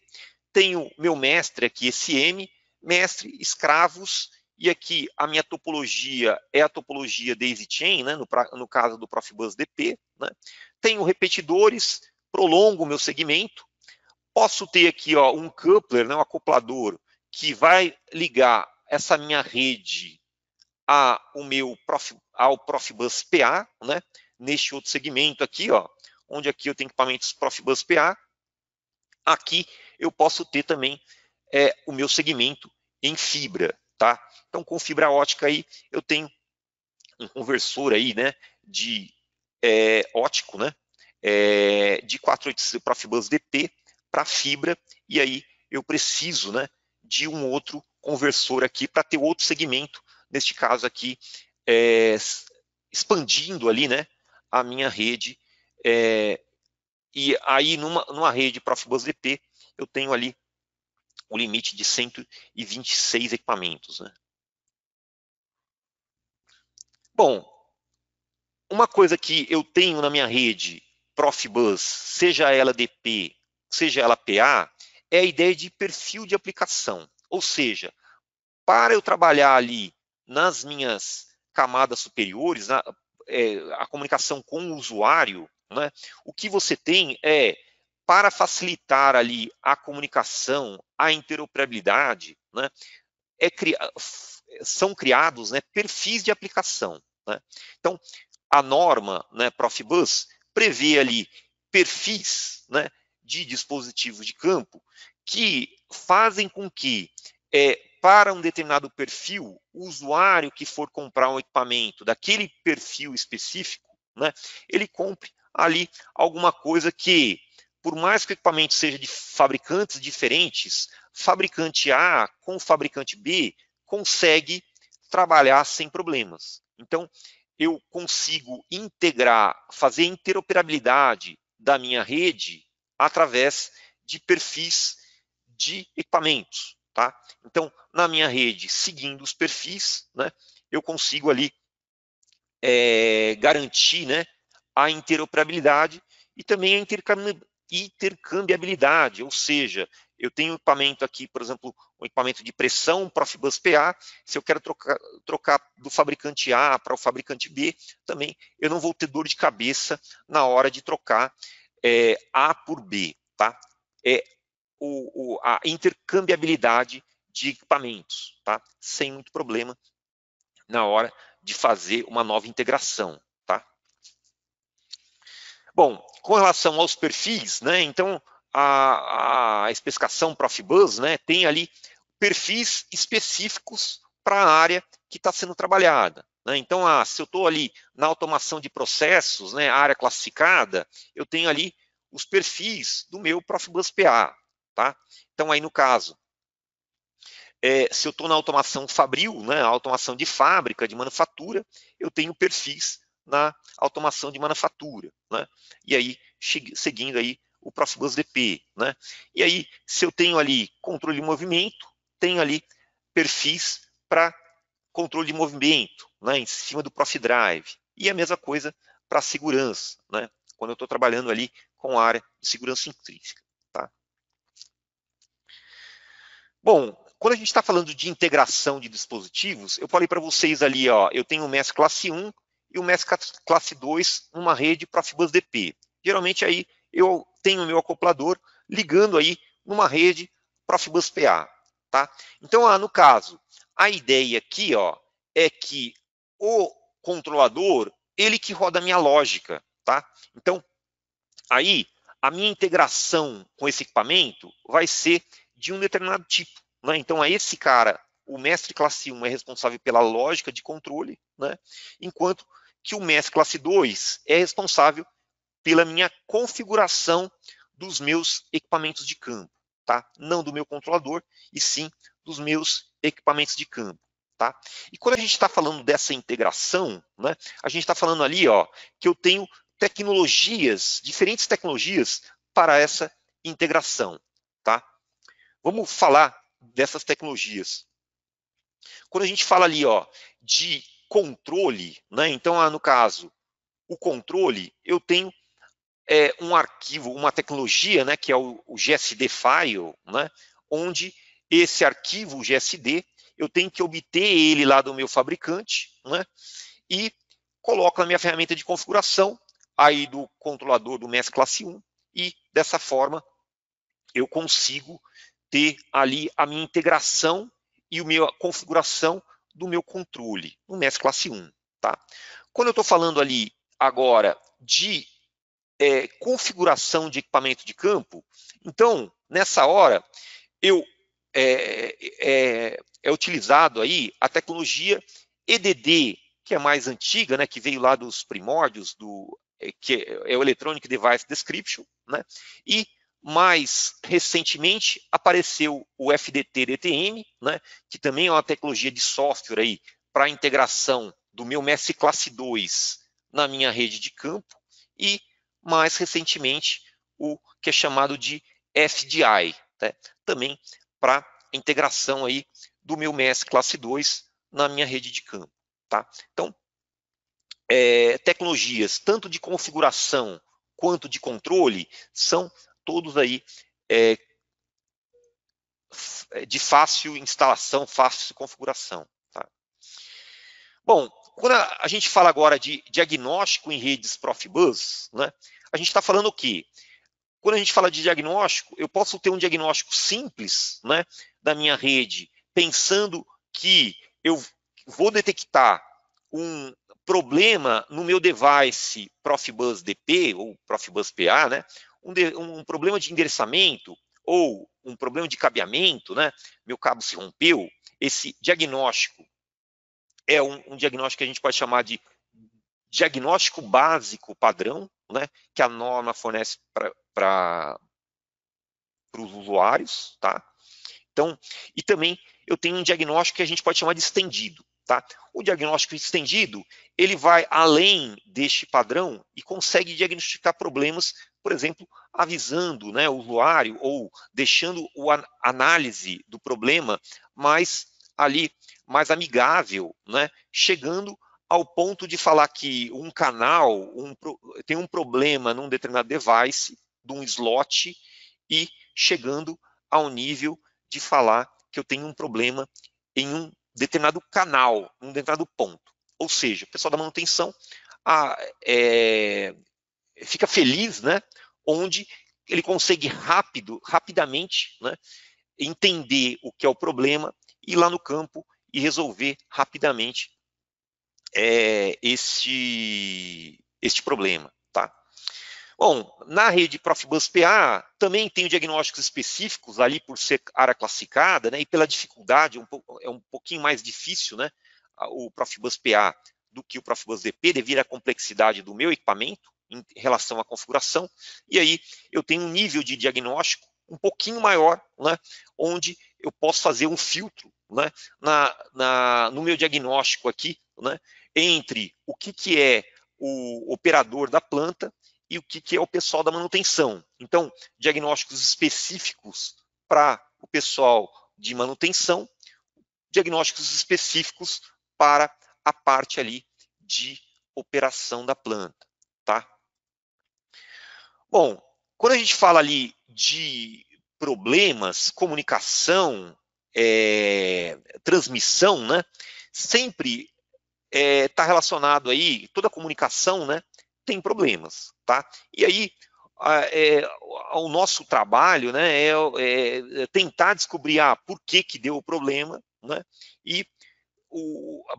tenho meu mestre aqui, esse M, mestre, escravos, e aqui a minha topologia é a topologia daisy chain, né, no caso do Profibus DP. Né? Tenho repetidores, prolongo o meu segmento. Posso ter aqui, ó, um coupler, né, um acoplador, que vai ligar essa minha rede ao Profibus PA, né, neste outro segmento aqui, ó, onde aqui eu tenho equipamentos Profibus PA. Aqui eu posso ter também o meu segmento em fibra. Tá? Então, com fibra ótica aí, eu tenho um conversor aí, né, de ótico, né, de 485 Profibus DP para fibra, e aí eu preciso, né, de um outro conversor aqui para ter outro segmento, neste caso aqui, expandindo ali, né, a minha rede, e aí numa rede Profibus DP, eu tenho ali o limite de 126 equipamentos, né. Bom, uma coisa que eu tenho na minha rede Profibus, seja ela DP, seja ela PA, é a ideia de perfil de aplicação. Ou seja, para eu trabalhar ali nas minhas camadas superiores, a comunicação com o usuário, né, o que você tem é, para facilitar ali a comunicação, a interoperabilidade, né, são criados, né, perfis de aplicação. Né? Então, a norma, né, Profibus prevê ali perfis, né, de dispositivos de campo que fazem com que, para um determinado perfil, o usuário que for comprar um equipamento daquele perfil específico, né, ele compre ali alguma coisa que, por mais que o equipamento seja de fabricantes diferentes, fabricante A com fabricante B consegue trabalhar sem problemas. Então, eu consigo integrar, fazer interoperabilidade da minha rede através de perfis de equipamentos. Tá? Então, na minha rede, seguindo os perfis, né, eu consigo ali garantir, né, a interoperabilidade e também a intercambiabilidade, ou seja, eu tenho um equipamento aqui, por exemplo, um equipamento de pressão Profibus PA, se eu quero trocar do fabricante A para o fabricante B, também eu não vou ter dor de cabeça na hora de trocar A por B. Tá? A intercambiabilidade de equipamentos, tá? Sem muito problema na hora de fazer uma nova integração. Tá? Bom, com relação aos perfis, né, então a especificação Profibus, né, tem ali perfis específicos para a área que está sendo trabalhada. Né? Então, se eu estou ali na automação de processos, né, área classificada, eu tenho ali os perfis do meu Profibus PA. Tá? Então, aí no caso, se eu estou na automação fabril, né, automação de fábrica, de manufatura, eu tenho perfis na automação de manufatura, né? E aí, seguindo aí o Profibus DP, né? E aí, se eu tenho ali controle de movimento, tenho ali perfis para controle de movimento, né, em cima do ProfDrive. E a mesma coisa para segurança, né? Quando eu estou trabalhando ali com a área de segurança intrínseca. Tá? Bom, quando a gente está falando de integração de dispositivos, eu falei para vocês ali, ó, eu tenho o MES classe 1 e o MES classe 2 numa rede Profibus DP. Geralmente aí eu tenho o meu acoplador ligando aí numa rede Profibus PA. Tá? Então, no caso, a ideia aqui, ó, é que o controlador, ele que roda a minha lógica. Tá? Então, aí a minha integração com esse equipamento vai ser de um determinado tipo. Né? Então, esse cara, o mestre classe 1 é responsável pela lógica de controle, né? Enquanto que o mestre classe 2 é responsável pela minha configuração dos meus equipamentos de campo. Tá? Não do meu controlador, e sim dos meus equipamentos de campo. Tá? E quando a gente está falando dessa integração, né, a gente está falando ali, ó, que eu tenho tecnologias, diferentes tecnologias para essa integração. Tá? Vamos falar dessas tecnologias. Quando a gente fala ali, ó, de controle, né, então, no caso, o controle, eu tenho um arquivo, uma tecnologia, né, que é o GSD File, né, onde esse arquivo GSD, eu tenho que obter ele lá do meu fabricante, né, e coloco na minha ferramenta de configuração, aí do controlador do MES classe 1, e dessa forma eu consigo ter ali a minha integração e a configuração do meu controle no MES classe 1. Tá? Quando eu estou falando ali agora de configuração de equipamento de campo, então, nessa hora, é utilizado aí a tecnologia EDD, que é mais antiga, né, que veio lá dos primórdios, que é o Electronic Device Description, né, e mais recentemente apareceu o FDT-DTM, né, que também é uma tecnologia de software aí para integração do meu MES classe 2 na minha rede de campo e, mais recentemente, o que é chamado de FDI, né? Também para integração aí do meu MES classe 2 na minha rede de campo. Tá? Então, tecnologias tanto de configuração quanto de controle são todos aí de fácil instalação, fácil configuração. Tá? Bom, quando a gente fala agora de diagnóstico em redes Profibus, né, a gente está falando o quê? Quando a gente fala de diagnóstico, eu posso ter um diagnóstico simples, né, da minha rede, pensando que eu vou detectar um problema no meu device Profibus DP ou Profibus PA, né, um problema de endereçamento ou um problema de cabeamento, né, meu cabo se rompeu. Esse diagnóstico é um diagnóstico que a gente pode chamar de diagnóstico básico padrão, né, que a norma fornece para os usuários, tá? Então, e também eu tenho um diagnóstico que a gente pode chamar de estendido, tá? O diagnóstico estendido, ele vai além deste padrão e consegue diagnosticar problemas, por exemplo, avisando, né, o usuário ou deixando a análise do problema mais amigável, né, chegando ao ponto de falar que um canal tem um problema num determinado device, de um slot, e chegando ao nível de falar que eu tenho um problema em um determinado canal, em um determinado ponto. Ou seja, o pessoal da manutenção fica feliz, né, onde ele consegue rapidamente, né, entender o que é o problema, ir lá no campo e resolver rapidamente este problema. Tá? Bom, na rede Profibus PA também tem diagnósticos específicos ali por ser área classificada, né, e pela dificuldade, é um pouquinho mais difícil, né, o Profibus PA do que o Profibus DP devido à complexidade do meu equipamento em relação à configuração, e aí eu tenho um nível de diagnóstico um pouquinho maior, né, onde eu posso fazer um filtro, né, no meu diagnóstico aqui, né, entre o que é o operador da planta e o que é o pessoal da manutenção. Então, diagnósticos específicos para o pessoal de manutenção, diagnósticos específicos para a parte ali de operação da planta. Tá? Bom, quando a gente fala ali de problemas, comunicação, transmissão, né, sempre está relacionado aí, toda comunicação, né, tem problemas, tá? E aí, o nosso trabalho, né, é tentar descobrir por que deu o problema, né, e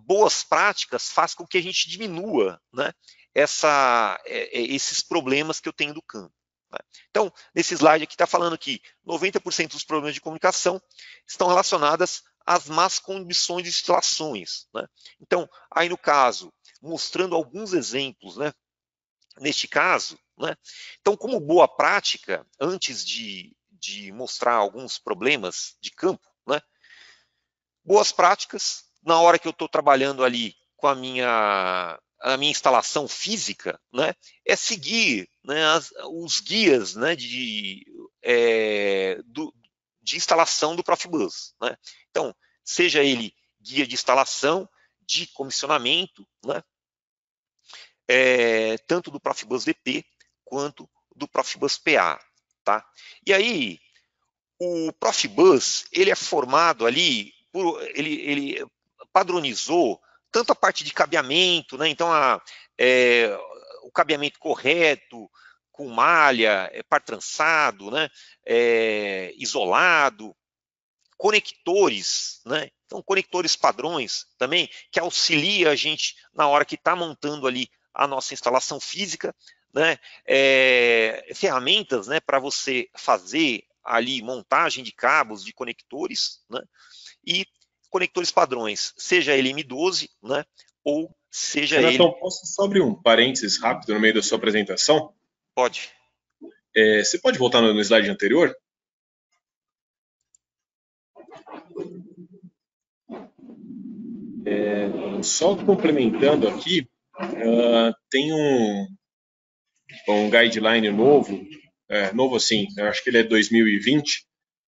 boas práticas faz com que a gente diminua, né, esses problemas que eu tenho do campo. Né? Então, nesse slide aqui está falando que 90% dos problemas de comunicação estão relacionados às más condições de instalações. Né? Então, aí no caso, mostrando alguns exemplos, né, neste caso, né? Então, como boa prática, antes de mostrar alguns problemas de campo, né, boas práticas, na hora que eu estou trabalhando ali com a minha instalação física, né, é seguir, né, os guias, né, de instalação do Profibus. Né? Então, seja ele guia de instalação, de comissionamento, né, tanto do Profibus DP quanto do Profibus PA. Tá? E aí, o Profibus, ele é formado ali, ele padronizou tanto a parte de cabeamento, né? Então, o cabeamento correto, com malha, par trançado, né? Isolado, conectores, né? Então, conectores padrões também, que auxilia a gente na hora que está montando ali a nossa instalação física, né? Ferramentas, né, para você fazer ali montagem de cabos, de conectores, né? E conectores padrões, seja ele M12, né? Ou seja Renatão, ele... posso só abrir um parênteses rápido no meio da sua apresentação? Pode. Você pode voltar no slide anterior? Só complementando aqui, tem um guideline novo, novo assim, eu acho que ele é 2020,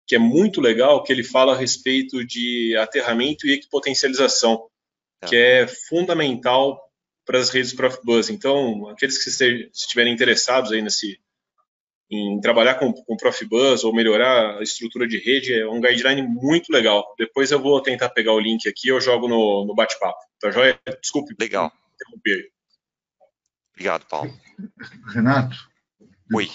que é muito legal, que ele fala a respeito de aterramento e equipotencialização, que é fundamental para as redes Profibus. Então, aqueles que estiverem interessados aí em trabalhar com Profibus ou melhorar a estrutura de rede, é um guideline muito legal. Depois eu vou tentar pegar o link aqui e eu jogo no bate-papo. Tá joia? Desculpe. Legal. Interromper. Obrigado, Paulo. Renato? Oi.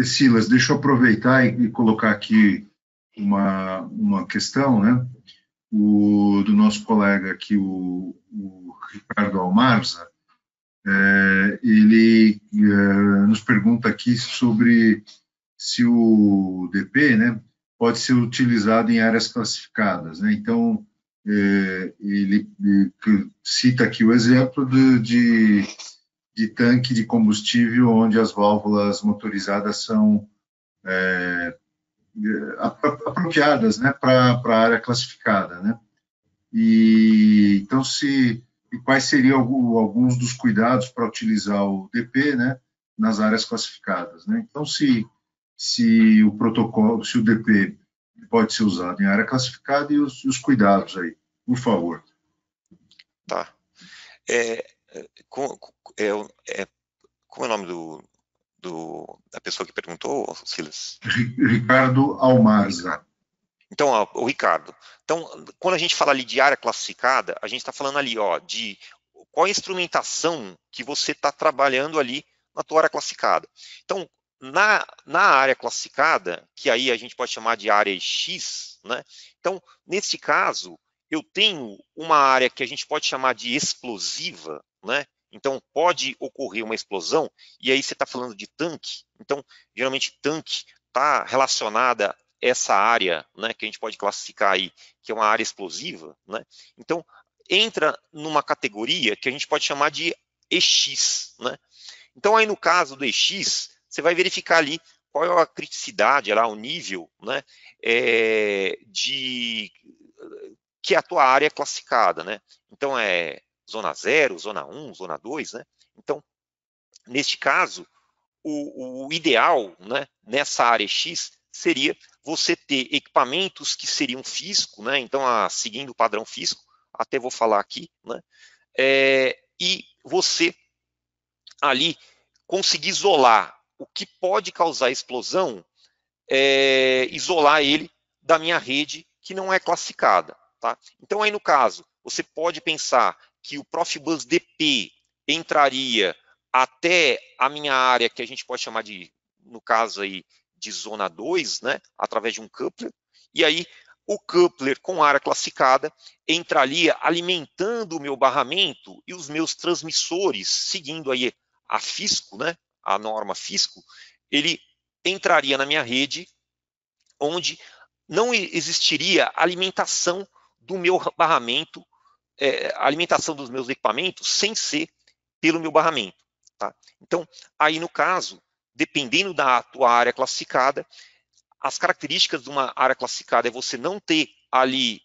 Silas, deixa eu aproveitar e colocar aqui uma questão, né? Do nosso colega aqui, o Ricardo Almarza, ele nos pergunta aqui sobre se o DP, né, pode ser utilizado em áreas classificadas, né? Então, ele cita aqui o exemplo de tanque de combustível onde as válvulas motorizadas são apropriadas, né, para a área classificada, né? E então quais seriam alguns dos cuidados para utilizar o DP, né, nas áreas classificadas, né? Então se o protocolo, se o DP pode ser usado em área classificada e os cuidados aí, por favor. Tá. Como é o nome da pessoa que perguntou, Silas? Ricardo Almarza. Então, o Ricardo. Então, quando a gente fala ali de área classificada, a gente está falando ali, de qual a instrumentação que você está trabalhando ali na tua área classificada. Então, na área classificada, que aí a gente pode chamar de área X, né? Então, nesse caso, eu tenho uma área que a gente pode chamar de explosiva, né? Então, pode ocorrer uma explosão, e aí você está falando de tanque. Então, geralmente, tanque está relacionada a essa área, né, que a gente pode classificar aí, que é uma área explosiva, né? Então, entra numa categoria que a gente pode chamar de EX, né? Então, aí no caso do EX, você vai verificar ali qual é a criticidade, lá, o nível, né, que é a tua área classificada, né? Então, zona 0, zona 1, zona 2, né? Então, neste caso, o ideal, né, nessa área X seria você ter equipamentos que seriam físico, né? Então, seguindo o padrão físico, até vou falar aqui, né? E você ali conseguir isolar o que pode causar explosão, isolar ele da minha rede que não é classificada, tá? Então, aí no caso, você pode pensar que o Profibus DP entraria até a minha área, que a gente pode chamar de, no caso aí, de zona 2, né, através de um coupler, e aí o coupler com área classificada entraria alimentando o meu barramento e os meus transmissores, seguindo aí a FISCO, né, a norma FISCO, ele entraria na minha rede, onde não existiria alimentação do meu barramento, alimentação dos meus equipamentos, sem ser pelo meu barramento. Tá? Então, aí no caso, dependendo da tua área classificada, as características de uma área classificada é você não ter ali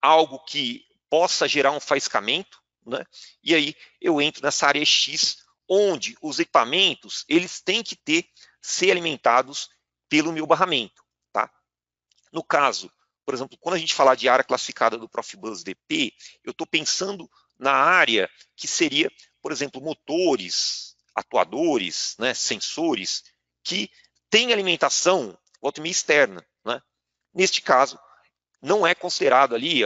algo que possa gerar um faiscamento, né? E aí eu entro nessa área X, onde os equipamentos eles têm que ser alimentados pelo meu barramento. Tá? No caso, por exemplo, quando a gente falar de área classificada do Profibus DP, eu estou pensando na área que seria, por exemplo, motores, atuadores, né, sensores, que têm alimentação, volta e meia externa. Né? Neste caso, não é considerado ali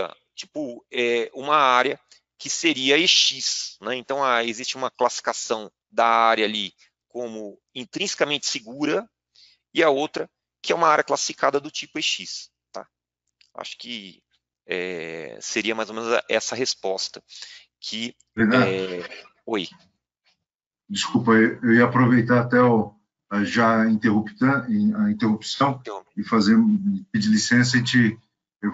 uma área que seria EX. Né? Então, existe uma classificação da área ali como intrinsecamente segura e a outra que é uma área classificada do tipo EX. Tá? Acho que seria mais ou menos essa resposta. Oi. Desculpa, eu ia aproveitar até já a interrupção e pedir licença e eu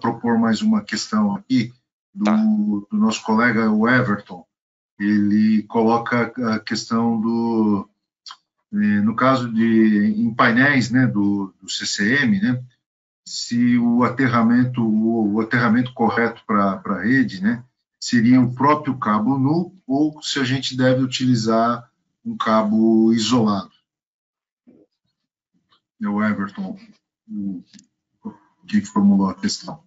propor mais uma questão aqui do nosso colega, o Everton. Ele coloca a questão no caso em painéis, né, do CCM, né, se o aterramento correto para a rede, né, seria o próprio cabo nu ou se a gente deve utilizar um cabo isolado. É o Everton que formulou a questão.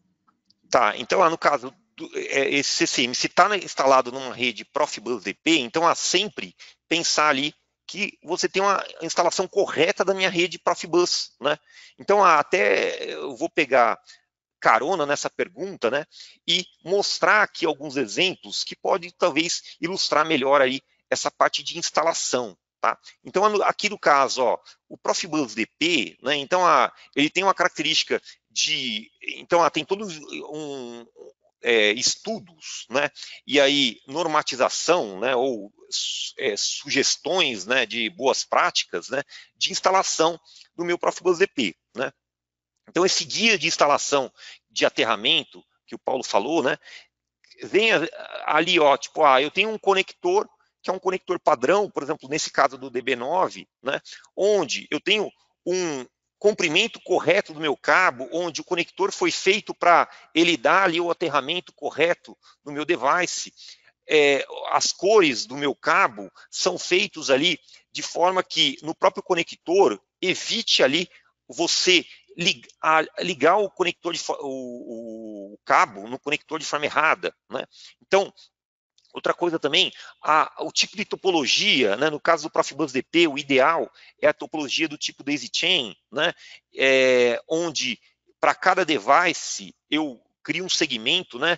Tá, então no caso, esse CCM, se está instalado numa rede Profibus DP, então há sempre pensar ali que você tem uma instalação correta da minha rede Profibus, né? Então até eu vou pegar carona nessa pergunta, né, e mostrar aqui alguns exemplos que podem talvez ilustrar melhor aí essa parte de instalação, tá? Então aqui no caso, ó, o Profibus DP, né, então ele tem uma característica de, então tem todos estudos, né, e aí normatização, né, ou sugestões, né, de boas práticas, né, de instalação do meu Profibus DP, né. Então, esse guia de instalação de aterramento, que o Paulo falou, né, vem ali, ó, tipo, eu tenho um conector, que é um conector padrão, por exemplo, nesse caso do DB9, né, onde eu tenho um comprimento correto do meu cabo, onde o conector foi feito para ele dar ali o aterramento correto no meu device. As cores do meu cabo são feitos ali de forma que no próprio conector evite ali você ligar o conector o cabo no conector de forma errada, né? Então, outra coisa também, o tipo de topologia, né? No caso do Profibus DP, o ideal é a topologia do tipo daisy chain, né? Onde para cada device eu crio um segmento, né?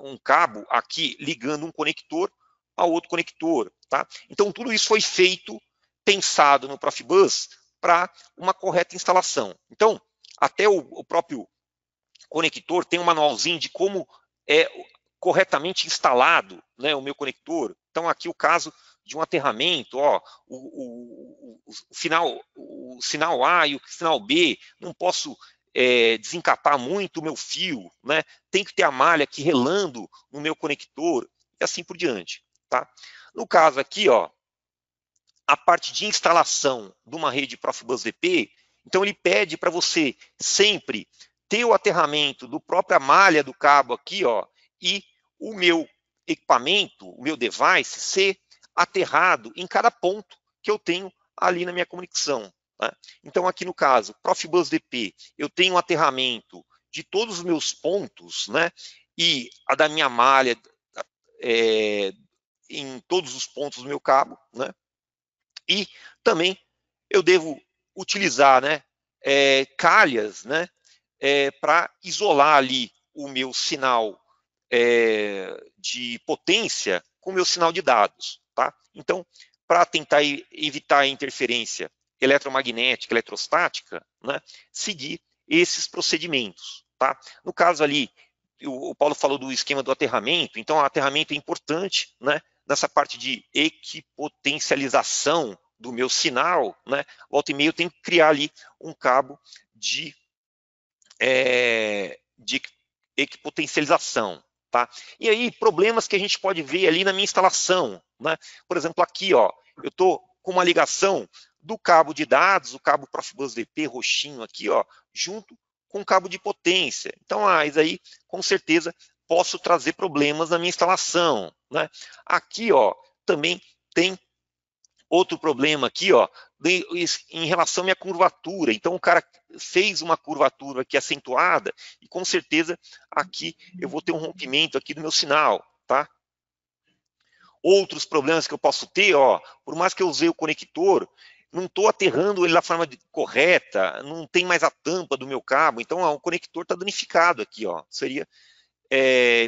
Um cabo aqui ligando um conector ao outro conector, tá? Então tudo isso foi feito, pensado no Profibus para uma correta instalação. Então, até o próprio conector tem um manualzinho de como é corretamente instalado, né, o meu conector. Então, aqui o caso de um aterramento, ó, o sinal A e o sinal B, não posso desencapar muito o meu fio, né? Tem que ter a malha aqui relando no meu conector e assim por diante, tá? No caso aqui, ó, a parte de instalação de uma rede Profibus DP, então ele pede para você sempre ter o aterramento do própria malha do cabo aqui, ó, e o meu equipamento, o meu device, ser aterrado em cada ponto que eu tenho ali na minha conexão. Tá? Então, aqui no caso, Profibus DP, eu tenho um aterramento de todos os meus pontos, né, e a da minha malha em todos os pontos do meu cabo, né, e também eu devo utilizar, né, calhas, né, para isolar ali o meu sinal de potência com o meu sinal de dados. Tá? Então, para tentar evitar a interferência eletromagnética, eletrostática, né, seguir esses procedimentos. Tá? No caso ali, o Paulo falou do esquema do aterramento, então o aterramento é importante, né, nessa parte de equipotencialização do meu sinal, né, volta e meia eu tenho que criar ali um cabo de equipotencialização. Tá? E aí, problemas que a gente pode ver ali na minha instalação. Né? Por exemplo, aqui, ó, eu estou com uma ligação do cabo de dados, o cabo Profibus DP roxinho aqui, ó, junto com o cabo de potência. Então, isso aí, com certeza, posso trazer problemas na minha instalação. Né? Aqui, ó, também tem outro problema aqui, ó, em relação à minha curvatura. Então, o cara fez uma curvatura aqui acentuada e, com certeza, aqui eu vou ter um rompimento aqui do meu sinal, tá? Outros problemas que eu posso ter, ó, por mais que eu usei o conector, não estou aterrando ele da forma correta, não tem mais a tampa do meu cabo, então ó, o conector está danificado aqui, ó. Seria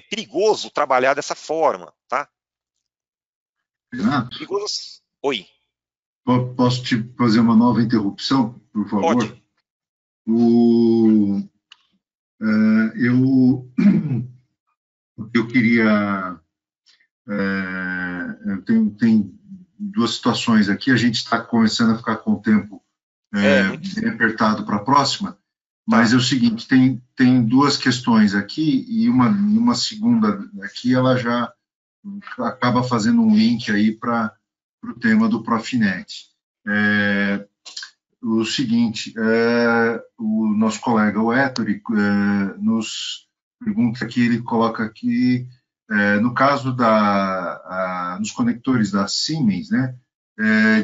perigoso trabalhar dessa forma, tá? Renato? Perigoso. Oi. Posso te fazer uma nova interrupção, por favor? Pode. Eu queria... tem duas situações aqui. A gente está começando a ficar com o tempo bem apertado para a próxima, mas é o seguinte, tem duas questões aqui e uma segunda aqui, ela já acaba fazendo um link aí para o tema do Profinet. o seguinte, o nosso colega, o Ettore, nos pergunta aqui, ele coloca aqui, no caso dos conectores da Siemens, né,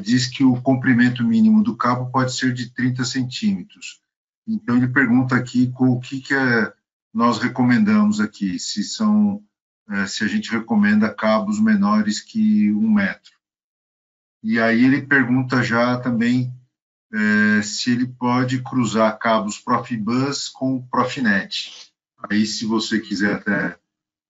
diz que o comprimento mínimo do cabo pode ser de 30 centímetros. Então, ele pergunta aqui o que nós recomendamos aqui, se a gente recomenda cabos menores que 1 metro. E aí ele pergunta já também se ele pode cruzar cabos Profibus com Profinet. Aí, se você quiser até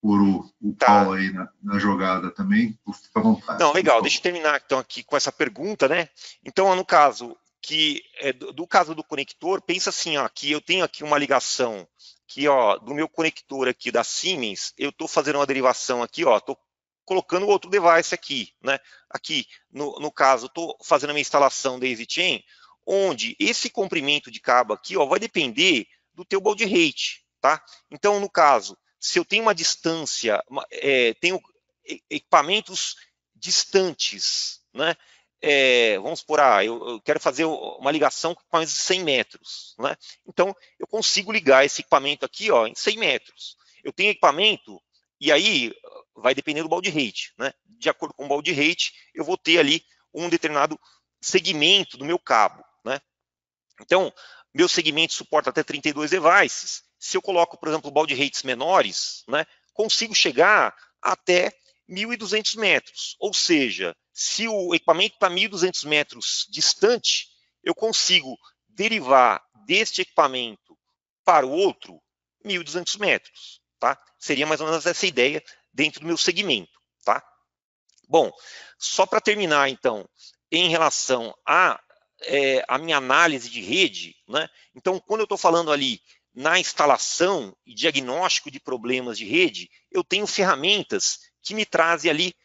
pôr o Paulo aí na jogada também, fica à vontade. Não, legal. Deixa eu terminar então aqui com essa pergunta, né? Então, no caso do caso do conector, pensa assim, ó, que eu tenho aqui uma ligação que, ó, do meu conector aqui da Siemens, eu estou fazendo uma derivação aqui, ó, estou colocando outro device aqui, né? Aqui, no caso, estou fazendo a minha instalação da EasyChain, onde esse comprimento de cabo aqui, ó, vai depender do teu baud rate, tá? Então, no caso, se eu tenho uma distância, tenho equipamentos distantes, né? Vamos supor, eu quero fazer uma ligação com mais de 100 metros, né? Então, eu consigo ligar esse equipamento aqui, ó, em 100 metros. Eu tenho equipamento, e aí vai depender do baud rate, né? De acordo com o baud rate, eu vou ter ali um determinado segmento do meu cabo, né? Então, meu segmento suporta até 32 devices. Se eu coloco, por exemplo, baud rates menores, né, consigo chegar até 1.200 metros. Ou seja, se o equipamento está 1.200 metros distante, eu consigo derivar deste equipamento para o outro 1.200 metros. Tá? Seria mais ou menos essa ideia dentro do meu segmento. Tá? Bom, só para terminar, então, em relação a minha análise de rede, né? Então, quando eu estou falando ali na instalação e diagnóstico de problemas de rede, eu tenho ferramentas que me trazem ali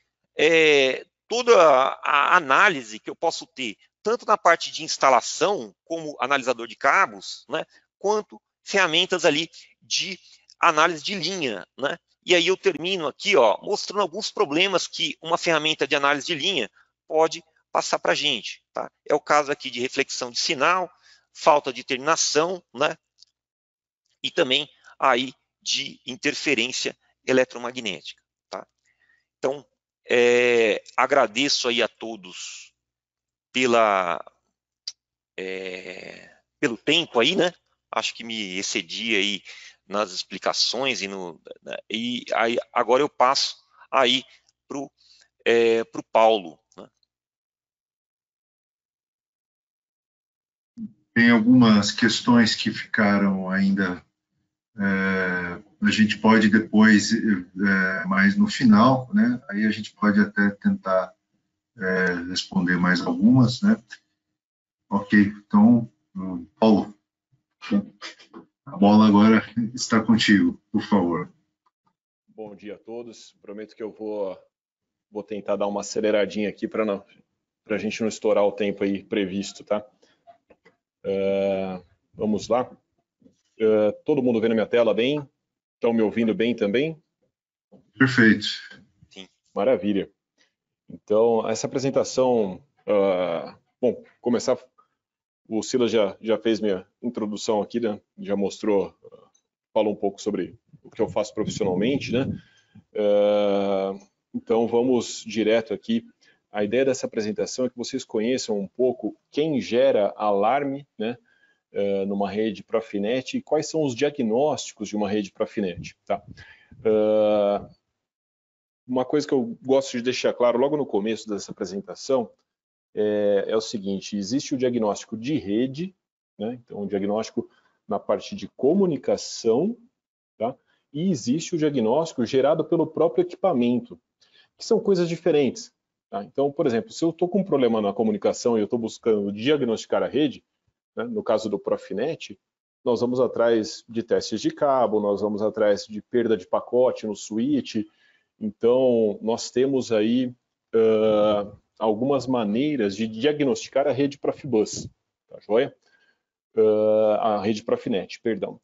toda a análise que eu posso ter, tanto na parte de instalação, como analisador de cabos, né? Quanto ferramentas ali de análise de linha, né? E aí eu termino aqui, ó, mostrando alguns problemas que uma ferramenta de análise de linha pode passar para a gente. Tá? É o caso aqui de reflexão de sinal, falta de terminação, né? E também aí de interferência eletromagnética. Tá? Então, agradeço aí a todos pelo tempo aí, né? Acho que me excedi aí nas explicações e aí, agora eu passo aí para o Paulo. Né? Tem algumas questões que ficaram ainda, a gente pode depois, mais no final, né? Aí a gente pode até tentar responder mais algumas, né? Ok, então, Paulo, a bola agora está contigo, por favor. Bom dia a todos. Prometo que eu vou tentar dar uma aceleradinha aqui para a gente não estourar o tempo aí previsto, tá? Vamos lá. Todo mundo vendo minha tela bem? Estão me ouvindo bem também? Perfeito. Sim. Maravilha. Então, essa apresentação, bom, começar, o Silas já fez minha introdução aqui, né? Já mostrou, falou um pouco sobre o que eu faço profissionalmente, né? Então, vamos direto aqui. A ideia dessa apresentação é que vocês conheçam um pouco quem gera alarme, né? Numa rede Profinet e quais são os diagnósticos de uma rede Profinet, tá? Uma coisa que eu gosto de deixar claro logo no começo dessa apresentação é o seguinte: existe o diagnóstico de rede, né? Então o diagnóstico na parte de comunicação, tá? E existe o diagnóstico gerado pelo próprio equipamento, que são coisas diferentes. Tá? Então, por exemplo, se eu estou com um problema na comunicação e eu estou buscando diagnosticar a rede, né? No caso do Profinet, nós vamos atrás de testes de cabo, nós vamos atrás de perda de pacote no switch. Então, nós temos aí algumas maneiras de diagnosticar a rede Profibus, tá joia? A rede Profinet, perdão.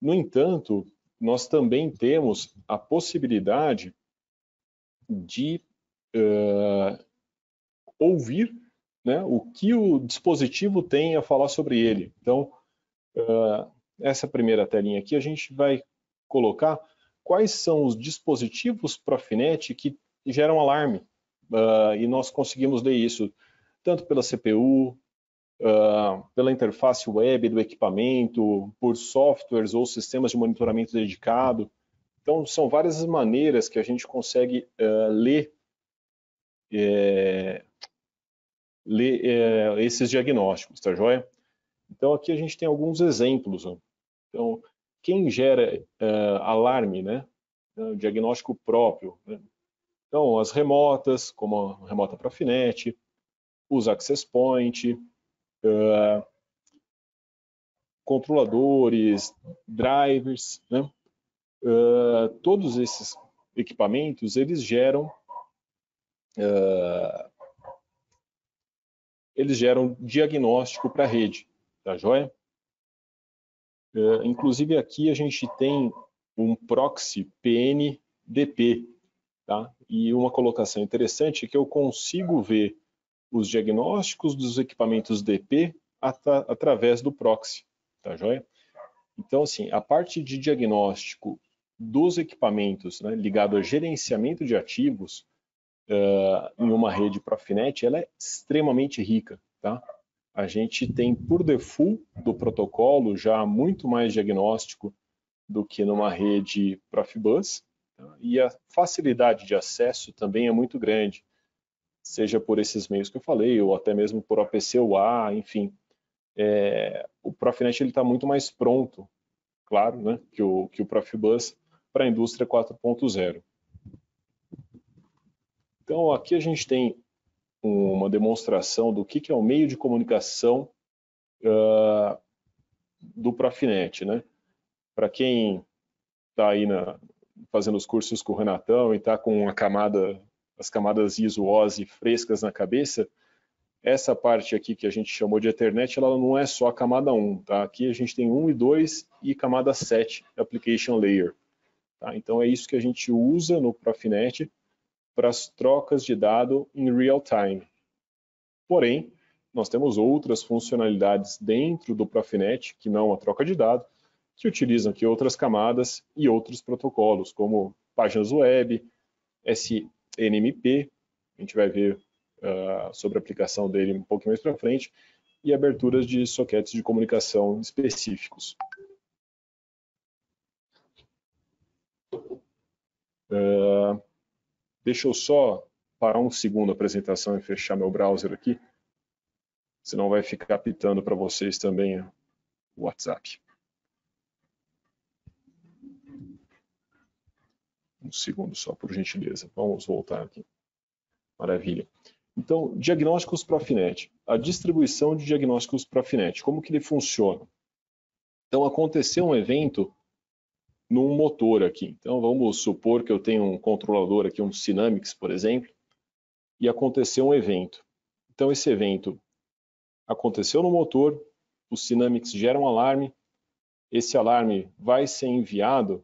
No entanto, nós também temos a possibilidade de ouvir né, o que o dispositivo tem a falar sobre ele. Então, essa primeira telinha aqui, a gente vai colocar quais são os dispositivos Profinet que geram alarme. E nós conseguimos ler isso tanto pela CPU, pela interface web do equipamento, por softwares ou sistemas de monitoramento dedicado. Então, são várias maneiras que a gente consegue ler esses diagnósticos, tá joia? Então, aqui a gente tem alguns exemplos. Ó. Então, quem gera alarme, né? O diagnóstico próprio. Né? Então, as remotas, como a remota Profinet, os access point, controladores, drivers, né? Todos esses equipamentos, eles geram diagnóstico para a rede, tá joia? Inclusive aqui a gente tem um proxy PNDP, tá? E uma colocação interessante é que eu consigo ver os diagnósticos dos equipamentos DP através do proxy, tá joia? Então, assim, a parte de diagnóstico dos equipamentos, né, ligado a gerenciamento de ativos em uma rede Profinet, ela é extremamente rica, tá? A gente tem por default do protocolo já muito mais diagnóstico do que numa rede Profibus, tá? E a facilidade de acesso também é muito grande, seja por esses meios que eu falei, ou até mesmo por OPC UA, enfim. O Profinet está muito mais pronto, claro, né, que o Profibus para a indústria 4.0. Então, aqui a gente tem uma demonstração do que é o meio de comunicação do Profinet, né? Para quem está aí fazendo os cursos com o Renatão e está com as camadas ISO, OSI frescas na cabeça, essa parte aqui que a gente chamou de Ethernet, ela não é só a camada 1, tá? Aqui a gente tem 1 e 2 e camada 7, Application Layer. Tá? Então é isso que a gente usa no Profinet para as trocas de dado em real time. Porém, nós temos outras funcionalidades dentro do Profinet, que não a troca de dados, que utilizam aqui outras camadas e outros protocolos, como páginas web, SNMP, a gente vai ver sobre a aplicação dele um pouquinho mais para frente, e aberturas de sockets de comunicação específicos. Deixa eu só parar um segundo a apresentação e fechar meu browser aqui, senão vai ficar pitando para vocês também o WhatsApp. Um segundo só, por gentileza. Vamos voltar aqui. Maravilha. Então, diagnósticos Profinet. A distribuição de diagnósticos Profinet. Como que ele funciona? Então, aconteceu um evento num motor aqui. Então, vamos supor que eu tenho um controlador aqui, um Synamics, por exemplo, e aconteceu um evento. Então, esse evento aconteceu no motor, o Synamics gera um alarme, esse alarme vai ser enviado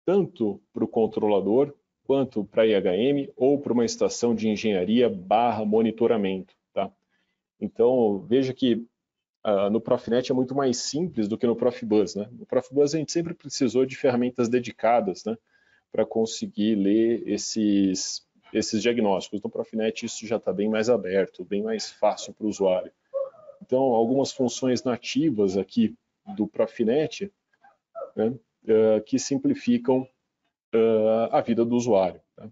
tanto para o controlador, quanto para a IHM, ou para uma estação de engenharia / monitoramento. Tá? Então, veja que no Profinet é muito mais simples do que no Profibus. Né? No Profibus a gente sempre precisou de ferramentas dedicadas, né, para conseguir ler esses diagnósticos. No Profinet isso já está bem mais aberto, bem mais fácil para o usuário. Então, algumas funções nativas aqui do Profinet, né, que simplificam a vida do usuário. Tá?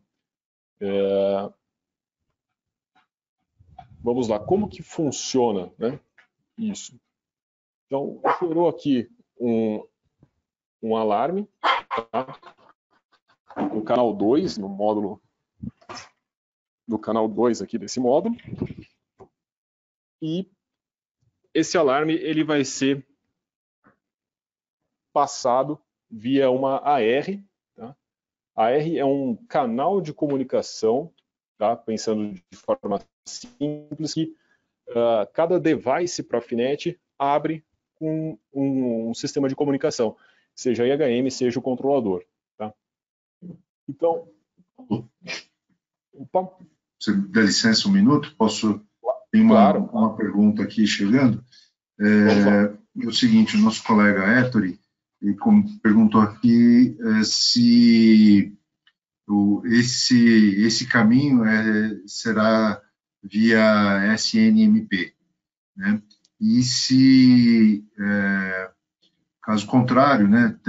Vamos lá, como que funciona, né, isso? Então, gerou aqui um alarme, tá? No canal 2, no módulo do canal 2 aqui desse módulo, e esse alarme ele vai ser passado via uma AR. Tá? A AR é um canal de comunicação, tá? Pensando de forma simples, que cada device Profinet abre com um sistema de comunicação, seja a IHM, seja o controlador. Tá? Então, você dá licença um minuto? Posso? Tem Claro. uma pergunta aqui chegando. É o seguinte, o nosso colega Ettore perguntou aqui se esse caminho será via SNMP, né? E se, caso contrário, né,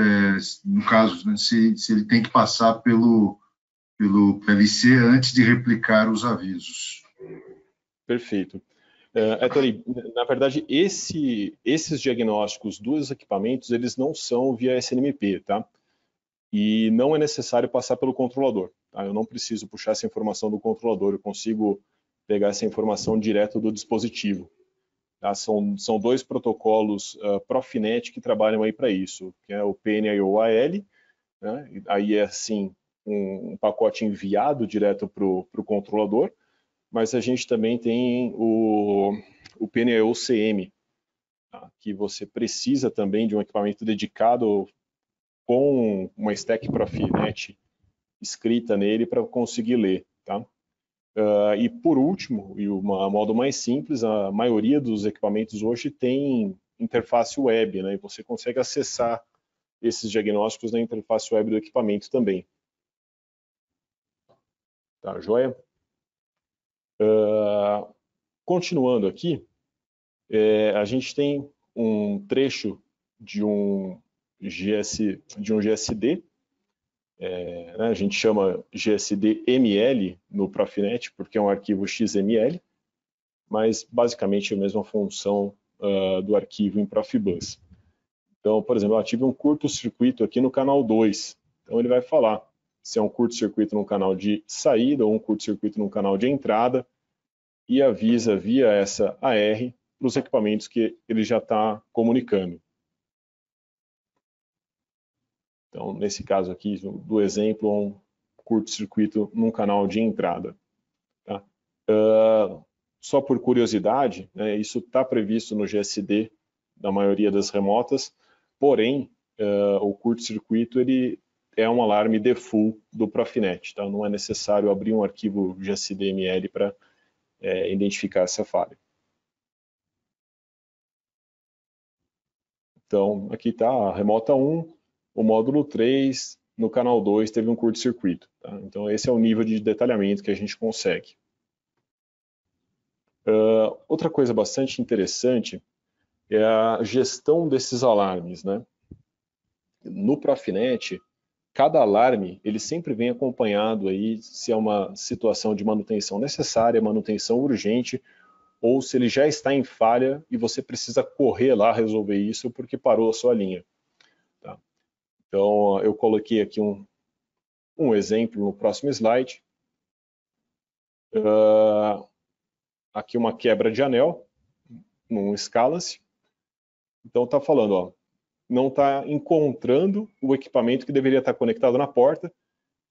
no caso, né, se ele tem que passar pelo PLC antes de replicar os avisos. Perfeito. Ettore, na verdade, esses diagnósticos dos equipamentos, eles não são via SNMP, tá? E não é necessário passar pelo controlador, tá? Eu não preciso puxar essa informação do controlador, eu consigo pegar essa informação direto do dispositivo. Tá? São dois protocolos Profinet que trabalham aí para isso, que é o PNIO-AL, né? Aí é assim um pacote enviado direto para o controlador, mas a gente também tem o PNIO-CM, tá? Que você precisa também de um equipamento dedicado com uma stack Profinet escrita nele para conseguir ler, tá? E por último, e o modo mais simples, a maioria dos equipamentos hoje tem interface web, né? E você consegue acessar esses diagnósticos na interface web do equipamento também. Tá, joia? Continuando aqui, a gente tem um trecho de um GSD, né, a gente chama GSD-ML no Profinet, porque é um arquivo XML, mas basicamente é a mesma função do arquivo em Profibus. Então, por exemplo, eu tive um curto-circuito aqui no canal 2, então ele vai falar se é um curto-circuito no canal de saída ou um curto-circuito no canal de entrada, e avisa via essa AR para os equipamentos que ele já está comunicando. Então, nesse caso aqui, do exemplo, um curto-circuito num canal de entrada. Tá? Só por curiosidade, né, isso está previsto no GSD da maioria das remotas, porém, o curto-circuito ele é um alarme default do Profinet, tá? Não é necessário abrir um arquivo GSD-ML para identificar essa falha. Então, aqui está a remota 1, o módulo 3, no canal 2 teve um curto-circuito. Tá? Então, esse é o nível de detalhamento que a gente consegue. Outra coisa bastante interessante é a gestão desses alarmes, né? No Profinet, cada alarme ele sempre vem acompanhado aí se é uma situação de manutenção necessária, manutenção urgente, ou se ele já está em falha e você precisa correr lá resolver isso porque parou a sua linha. Tá? Então, eu coloquei aqui um exemplo no próximo slide. Aqui uma quebra de anel, num Scalance. Então, está falando, ó, não está encontrando o equipamento que deveria estar conectado na porta,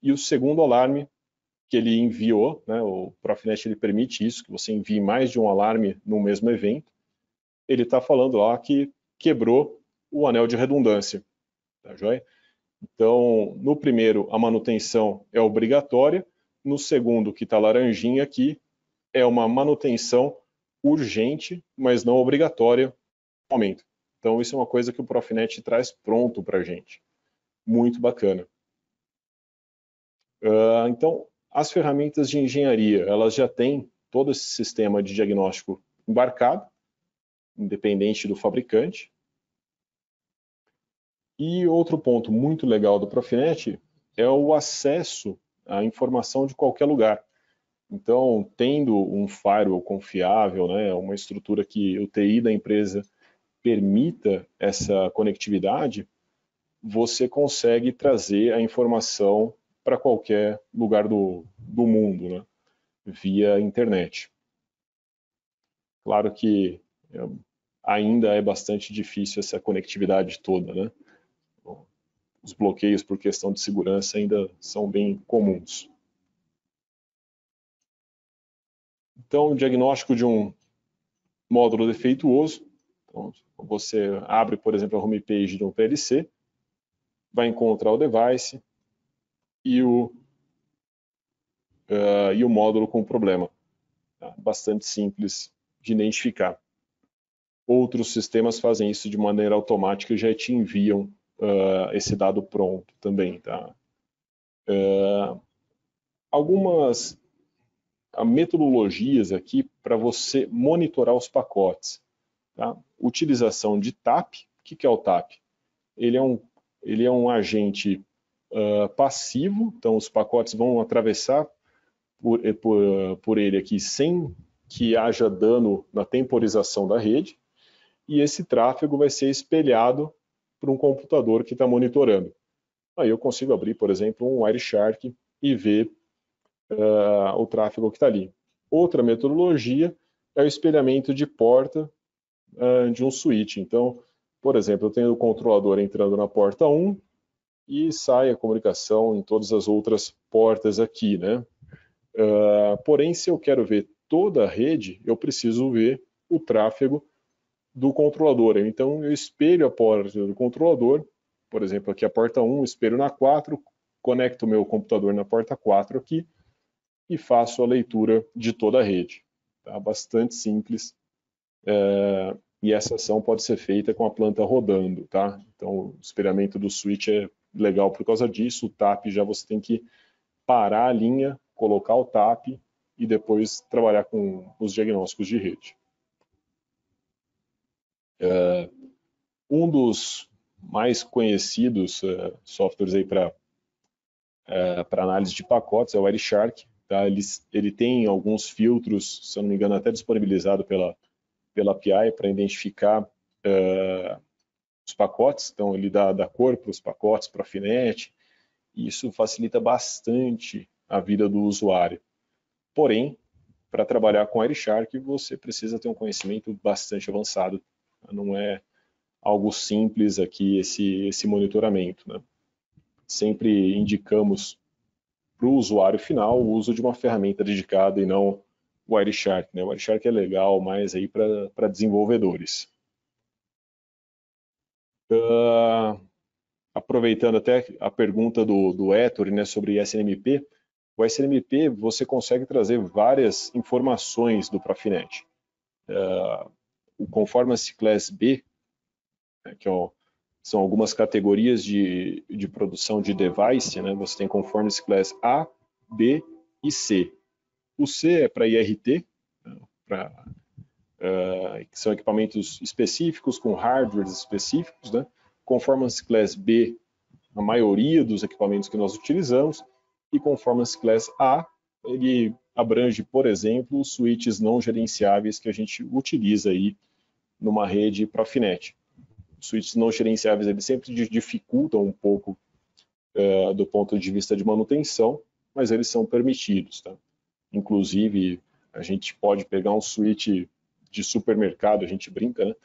e o segundo alarme que ele enviou, né, o Profinet ele permite isso, que você envie mais de um alarme no mesmo evento, ele está falando lá que quebrou o anel de redundância. Tá joia? Então, no primeiro, a manutenção é obrigatória, no segundo, que está laranjinha aqui, é uma manutenção urgente, mas não obrigatória no momento. Então, isso é uma coisa que o Profinet traz pronto para a gente. Muito bacana. Então, as ferramentas de engenharia, elas já têm todo esse sistema de diagnóstico embarcado, independente do fabricante. E outro ponto muito legal do Profinet é o acesso à informação de qualquer lugar. Então, tendo um firewall confiável, né, uma estrutura que o TI da empresa permita essa conectividade, você consegue trazer a informação para qualquer lugar do mundo, né, via internet. Claro que ainda é bastante difícil essa conectividade toda, né? Os bloqueios por questão de segurança ainda são bem comuns. Então, o diagnóstico de um módulo defeituoso, então, você abre, por exemplo, a homepage de um PLC, vai encontrar o device e o módulo com problema. Tá? Bastante simples de identificar. Outros sistemas fazem isso de maneira automática e já te enviam esse dado pronto também, tá? Algumas metodologias aqui para você monitorar os pacotes, tá? Utilização de TAP. O que é o TAP? Ele é um agente passivo, então os pacotes vão atravessar por ele aqui sem que haja dano na temporização da rede, e esse tráfego vai ser espelhado para um computador que está monitorando. Aí eu consigo abrir, por exemplo, um Wireshark e ver o tráfego que está ali. Outra metodologia é o espelhamento de porta de um switch. Então, por exemplo, eu tenho o controlador entrando na porta 1 e sai a comunicação em todas as outras portas aqui, né? Porém, se eu quero ver toda a rede, eu preciso ver o tráfego do controlador. Então, eu espelho a porta do controlador, por exemplo, aqui a porta 1, espelho na 4, conecto o meu computador na porta 4 aqui e faço a leitura de toda a rede. Tá? Bastante simples. E essa ação pode ser feita com a planta rodando. Tá? Então, o espelhamento do switch é legal por causa disso. O TAP já você tem que parar a linha, colocar o TAP e depois trabalhar com os diagnósticos de rede. Um dos mais conhecidos softwares aí para análise de pacotes é o Wireshark. Tá? Ele tem alguns filtros, se eu não me engano, até disponibilizado pela API para identificar os pacotes. Então, ele dá cor para os pacotes, para a Finet, e isso facilita bastante a vida do usuário. Porém, para trabalhar com Wireshark, você precisa ter um conhecimento bastante avançado. Não é algo simples aqui esse monitoramento, né? Sempre indicamos para o usuário final o uso de uma ferramenta dedicada e não o Wireshark, né? O Wireshark é legal, mas aí para desenvolvedores. Aproveitando até a pergunta do Ettore, né, sobre SNMP, o SNMP você consegue trazer várias informações do Profinet. O Conformance Class B, né, são algumas categorias de produção de device, né? Você tem Conformance Class A, B e C. O C é para IRT, né, que são equipamentos específicos com hardwares específicos, né? Conformance Class B, a maioria dos equipamentos que nós utilizamos, e Conformance Class A, ele abrange, por exemplo, os switches não gerenciáveis que a gente utiliza aí numa rede Profinet. Os switches não gerenciáveis eles sempre dificultam um pouco do ponto de vista de manutenção, mas eles são permitidos. Tá? Inclusive, a gente pode pegar um switch de supermercado, a gente brinca, né?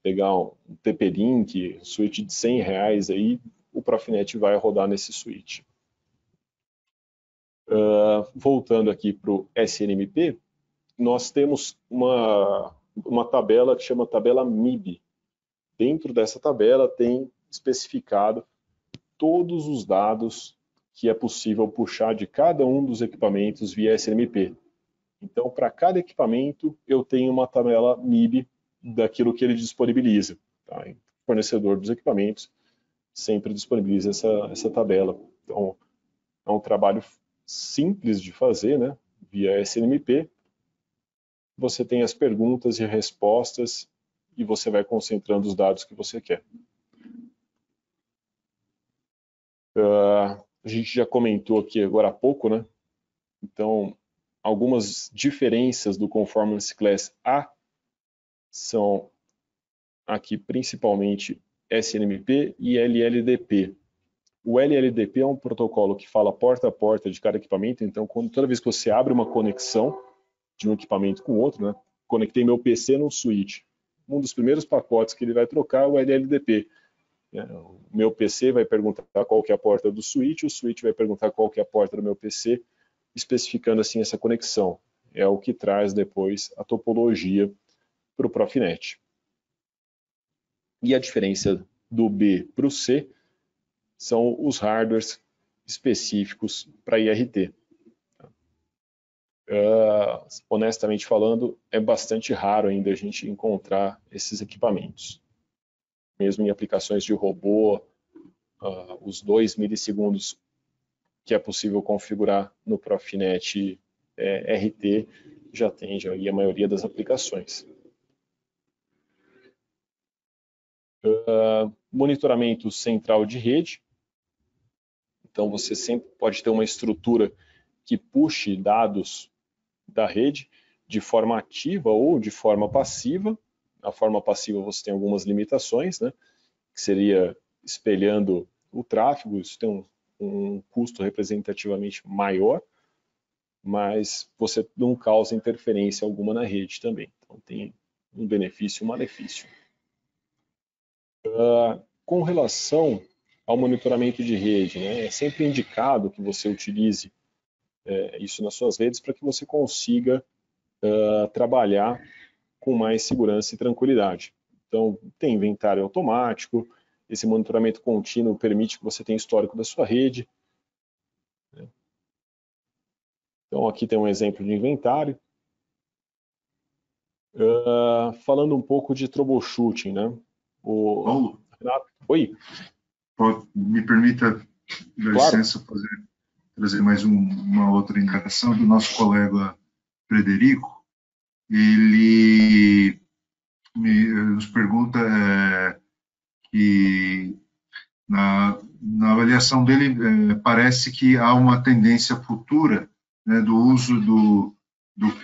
Pegar um TP-Link, um switch de R$100 aí, o Profinet vai rodar nesse switch. Voltando aqui para o SNMP, nós temos uma tabela que chama tabela MIB. Dentro dessa tabela tem especificado todos os dados que é possível puxar de cada um dos equipamentos via SNMP. Então, para cada equipamento, eu tenho uma tabela MIB daquilo que ele disponibiliza. Tá? O fornecedor dos equipamentos sempre disponibiliza essa tabela. Então, é um trabalho simples de fazer, né? Via SNMP. Você tem as perguntas e respostas e você vai concentrando os dados que você quer. A gente já comentou aqui agora há pouco, né? Então, algumas diferenças do Conformance Class A são aqui principalmente SNMP e LLDP. O LLDP é um protocolo que fala porta a porta de cada equipamento, então toda vez que você abre uma conexão de um equipamento com outro, né? Conectei meu PC num switch. Um dos primeiros pacotes que ele vai trocar é o LLDP. O meu PC vai perguntar qual que é a porta do switch, o switch vai perguntar qual que é a porta do meu PC, especificando assim essa conexão. É o que traz depois a topologia para o Profinet. E a diferença do B para o C são os hardwares específicos para IRT. honestamente falando, é bastante raro ainda a gente encontrar esses equipamentos. Mesmo em aplicações de robô, os 2 milissegundos que é possível configurar no Profinet RT já atende aí a maioria das aplicações. Monitoramento central de rede. Então você sempre pode ter uma estrutura que puxe dados da rede de forma ativa ou de forma passiva. A forma passiva você tem algumas limitações, né? Que seria espelhando o tráfego, isso tem um custo representativamente maior, mas você não causa interferência alguma na rede também. Então tem um benefício e um malefício. Com relação ao monitoramento de rede, né, é sempre indicado que você utilize isso nas suas redes para que você consiga trabalhar com mais segurança e tranquilidade. Então, tem inventário automático, esse monitoramento contínuo permite que você tenha histórico da sua rede. Então, aqui tem um exemplo de inventário. Falando um pouco de troubleshooting, né? Paulo, Renato, oi? Me permita, dar licença, trazer mais uma outra indagação do nosso colega Frederico. Ele nos pergunta que na avaliação dele parece que há uma tendência futura, né, do uso do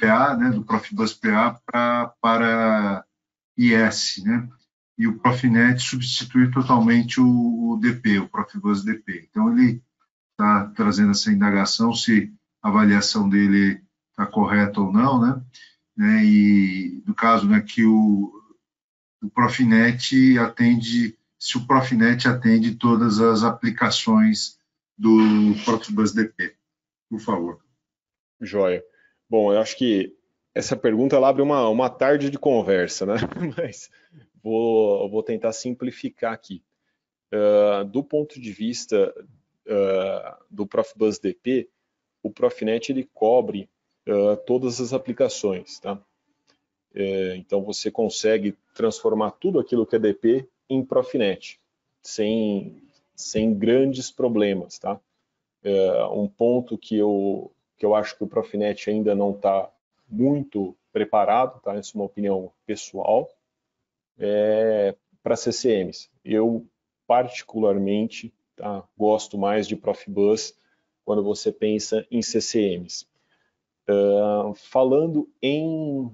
PA, né, do Profibus PA para IS, né, e o Profinet substituir totalmente o DP, o Profibus DP. Então ele está trazendo essa indagação se a avaliação dele está correta ou não, né, e no caso, né, que o Profinet atende, se o Profinet atende todas as aplicações do Profibus DP. Por favor. Joia. Bom, eu acho que essa pergunta ela abre uma tarde de conversa, né? Mas vou tentar simplificar aqui. Do ponto de vista do Profibus DP, o Profinet ele cobre todas as aplicações, tá? Então você consegue transformar tudo aquilo que é DP em Profinet, sem grandes problemas, tá? Um ponto que eu acho que o Profinet ainda não está muito preparado, tá? Essa é uma opinião pessoal, para CCMs. Eu, particularmente, tá, gosto mais de Profibus quando você pensa em CCMs. Falando em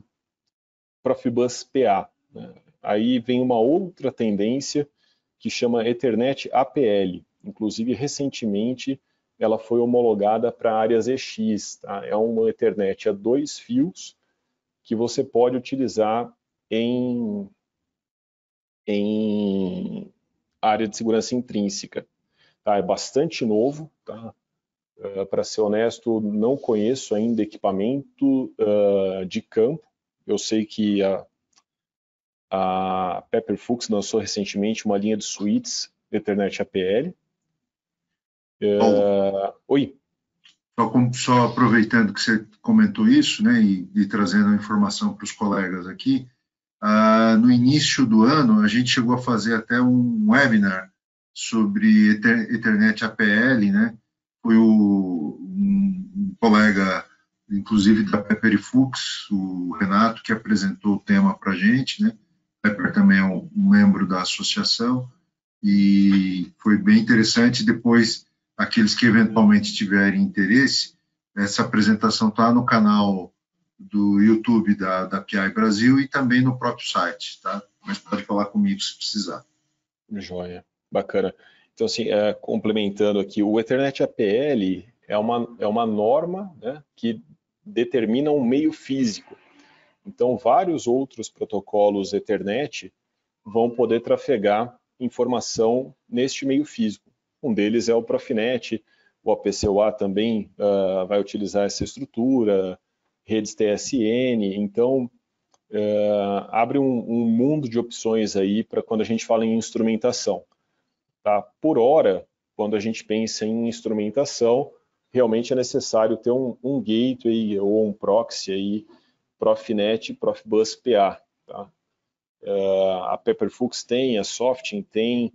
Profibus PA, né, aí vem uma outra tendência que chama Ethernet APL. Inclusive, recentemente, ela foi homologada para áreas EX. Tá? É uma Ethernet a 2 fios que você pode utilizar em área de segurança intrínseca. Tá? É bastante novo. Tá? Para ser honesto, não conheço ainda equipamento de campo. Eu sei que a Pepperfuchs lançou recentemente uma linha de suítes Ethernet APL. Oi. Só aproveitando que você comentou isso, né, e trazendo a informação para os colegas aqui, no início do ano a gente chegou a fazer até um webinar sobre Ethernet APL, né? Foi um colega, inclusive da Pepperfuchs, o Renato, que apresentou o tema para a gente, né? Pepper também é um membro da associação e foi bem interessante. Depois, aqueles que eventualmente tiverem interesse, essa apresentação está no canal do YouTube da PI Brasil e também no próprio site, tá? Mas pode falar comigo se precisar. Joia, bacana. Então, assim, complementando aqui, o Ethernet APL é uma norma, né, que determina um meio físico. Então, vários outros protocolos Ethernet vão poder trafegar informação neste meio físico. Um deles é o Profinet, o APCOA também vai utilizar essa estrutura, redes TSN, então abre um mundo de opções aí para quando a gente fala em instrumentação. Tá? Por hora, quando a gente pensa em instrumentação, realmente é necessário ter um gateway ou um proxy aí, Profinet, Profibus PA. Tá? A Pepperfux tem, a Softin tem,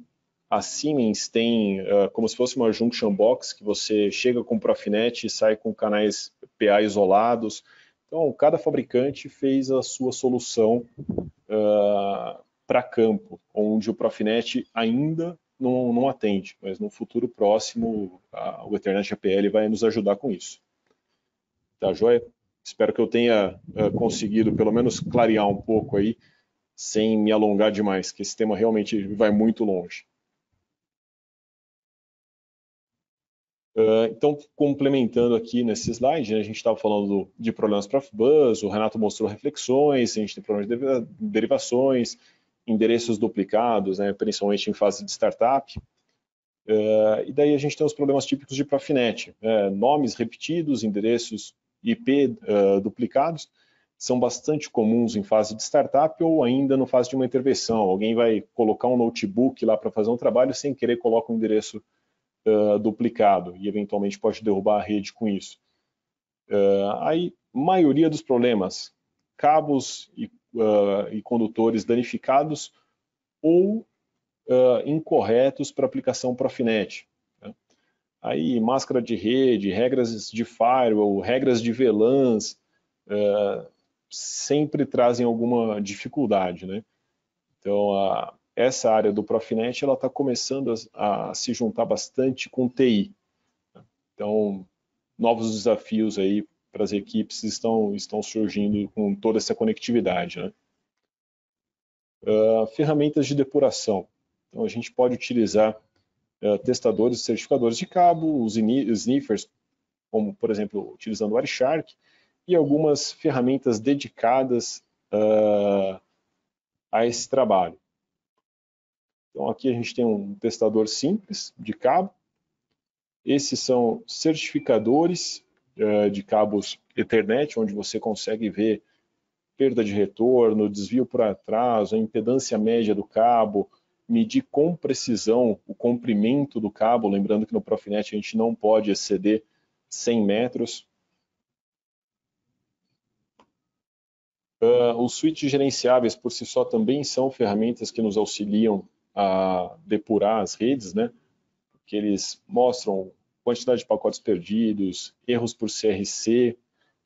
a Siemens tem como se fosse uma junction box, que você chega com o Profinet e sai com canais PA isolados. Então, cada fabricante fez a sua solução para campo, onde o Profinet ainda não atende, mas no futuro próximo o Ethernet APL vai nos ajudar com isso. Tá, joia? Espero que eu tenha conseguido pelo menos clarear um pouco aí, sem me alongar demais, que esse tema realmente vai muito longe. Então, complementando aqui nesse slide, né, a gente estava falando de problemas Profibus, o Renato mostrou reflexões, a gente tem problemas de derivações, endereços duplicados, né, principalmente em fase de startup. E daí a gente tem os problemas típicos de Profinet, nomes repetidos, endereços IP duplicados, são bastante comuns em fase de startup ou ainda no fase de uma intervenção. Alguém vai colocar um notebook lá para fazer um trabalho, sem querer coloca um endereço duplicado e eventualmente pode derrubar a rede com isso. Aí, maioria dos problemas, cabos e condutores danificados ou incorretos para aplicação Profinet. Né? Aí, máscara de rede, regras de firewall, regras de VLANs, sempre trazem alguma dificuldade, né? Então, essa área do Profinet ela está começando a se juntar bastante com TI. Então, novos desafios aí para as equipes estão surgindo com toda essa conectividade, né? Ferramentas de depuração. Então, a gente pode utilizar testadores e certificadores de cabo, os sniffers, como, por exemplo, utilizando o Wireshark, e algumas ferramentas dedicadas a esse trabalho. Então, aqui a gente tem um testador simples de cabo. Esses são certificadores de cabos Ethernet, onde você consegue ver perda de retorno, desvio por atraso, a impedância média do cabo, medir com precisão o comprimento do cabo, lembrando que no Profinet a gente não pode exceder 100 metros. Os switches gerenciáveis por si só também são ferramentas que nos auxiliam a depurar as redes, né? Porque eles mostram quantidade de pacotes perdidos, erros por CRC,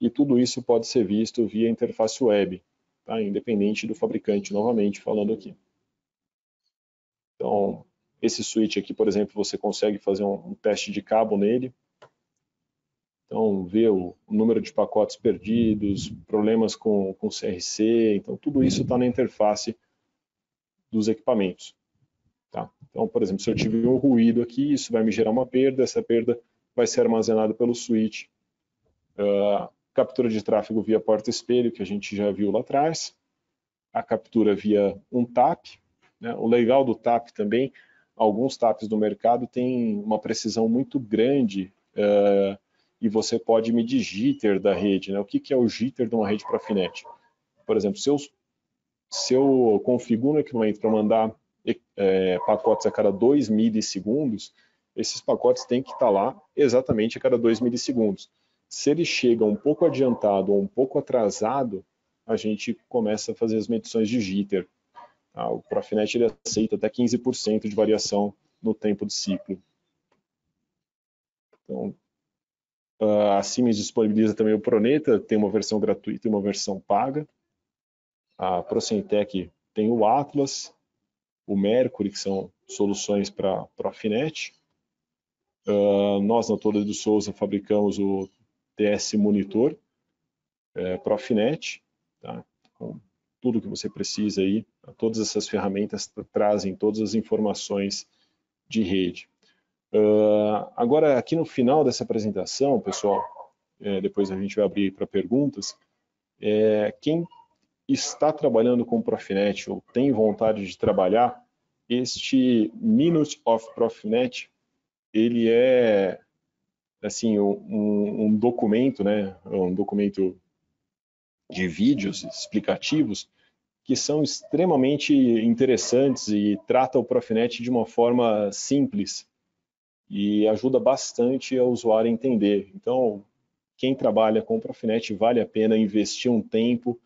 e tudo isso pode ser visto via interface web, tá? Independente do fabricante, novamente falando aqui. Então, esse switch aqui, por exemplo, você consegue fazer um teste de cabo nele. Então, ver o número de pacotes perdidos, problemas com CRC, então tudo isso está na interface dos equipamentos. Tá? Então, por exemplo, se eu tiver um ruído aqui, isso vai me gerar uma perda, essa perda vai ser armazenada pelo switch. Captura de tráfego via porta-espelho, que a gente já viu lá atrás. A captura via um TAP. Né? O legal do TAP também, alguns TAPs do mercado têm uma precisão muito grande e você pode medir jitter da rede. Né? O que é o jitter de uma rede Profinet? Por exemplo, se eu configuro um equipamento para mandar pacotes a cada 2 milissegundos, esses pacotes têm que estar lá exatamente a cada 2 milissegundos. Se ele chega um pouco adiantado ou um pouco atrasado, a gente começa a fazer as medições de jitter. O Profinet ele aceita até 15% de variação no tempo de ciclo. Então, a Siemens disponibiliza também o Proneta, tem uma versão gratuita e uma versão paga. A Procentec tem o Atlas, o Mercury, que são soluções para Profinet. Nós, na Toledo do Souza, fabricamos o TS Monitor Profinet, tá? Com tudo que você precisa aí, todas essas ferramentas trazem todas as informações de rede. Agora, aqui no final dessa apresentação, pessoal, depois a gente vai abrir para perguntas, quem está trabalhando com Profinet ou tem vontade de trabalhar, este Minute of Profinet, ele é assim, um documento, né, um documento de vídeos explicativos que são extremamente interessantes e trata o Profinet de uma forma simples e ajuda bastante o usuário a entender. Então, quem trabalha com Profinet vale a pena investir um tempo,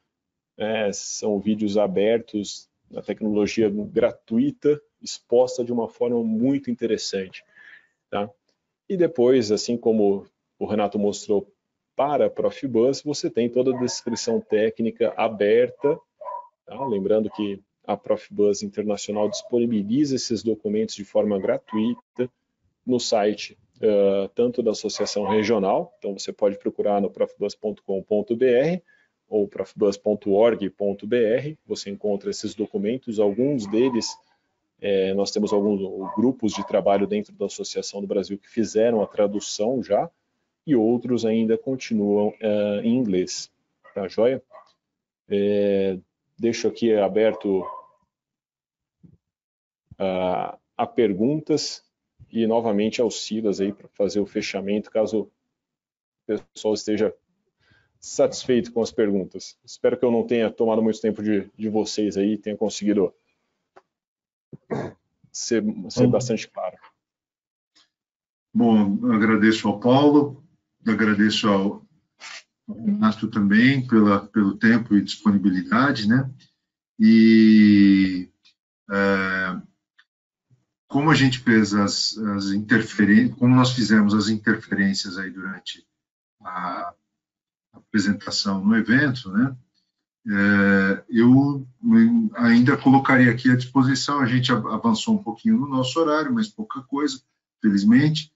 são vídeos abertos, a tecnologia gratuita, exposta de uma forma muito interessante. Tá? E depois, assim como o Renato mostrou para Profibus, você tem toda a descrição técnica aberta, tá? Lembrando que a Profibus Internacional disponibiliza esses documentos de forma gratuita no site, tanto da Associação Regional, então você pode procurar no profibus.com.br ou profibus.org.br, você encontra esses documentos, alguns deles, nós temos alguns grupos de trabalho dentro da Associação do Brasil que fizeram a tradução já, e outros ainda continuam em inglês. Tá joia? Deixo aqui aberto a perguntas e novamente ao Silas aí para fazer o fechamento, caso o pessoal esteja satisfeito com as perguntas. Espero que eu não tenha tomado muito tempo de vocês aí, tenha conseguido ser bastante claro. Bom, agradeço ao Paulo, agradeço ao Renato também pelo tempo e disponibilidade, né? E como a gente fez as interferências, como nós fizemos as interferências aí durante a apresentação no evento, né? Eu ainda colocaria aqui à disposição, a gente avançou um pouquinho no nosso horário, mas pouca coisa, felizmente,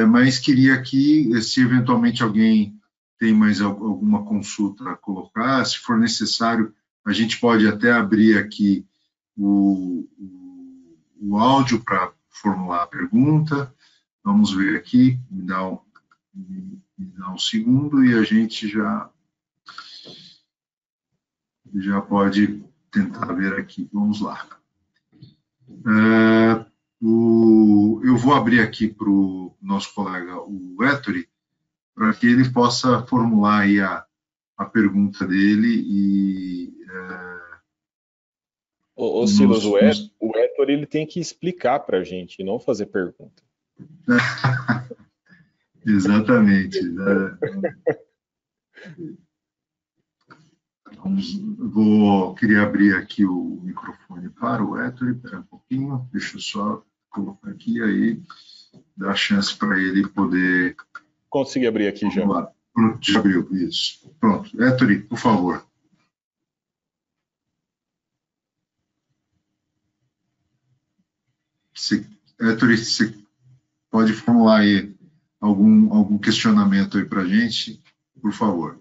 mas queria aqui, se eventualmente alguém tem mais alguma consulta a colocar, se for necessário, a gente pode até abrir aqui o áudio para formular a pergunta. Vamos ver aqui, me dá um segundo e a gente já pode tentar ver aqui. Vamos lá. Eu vou abrir aqui para o nosso colega, o Ettore, para que ele possa formular aí a pergunta dele e... Silas, o Ettore ele tem que explicar para a gente, não fazer pergunta. Exatamente. Queria abrir aqui o microfone para o Ettore, espera um pouquinho, deixa eu só colocar aqui, aí dá a chance para ele poder... Consegui abrir aqui já. Pronto, já abriu, isso. Pronto, Ettore, por favor. Ettore, você pode formular aí algum questionamento aí para a gente, por favor.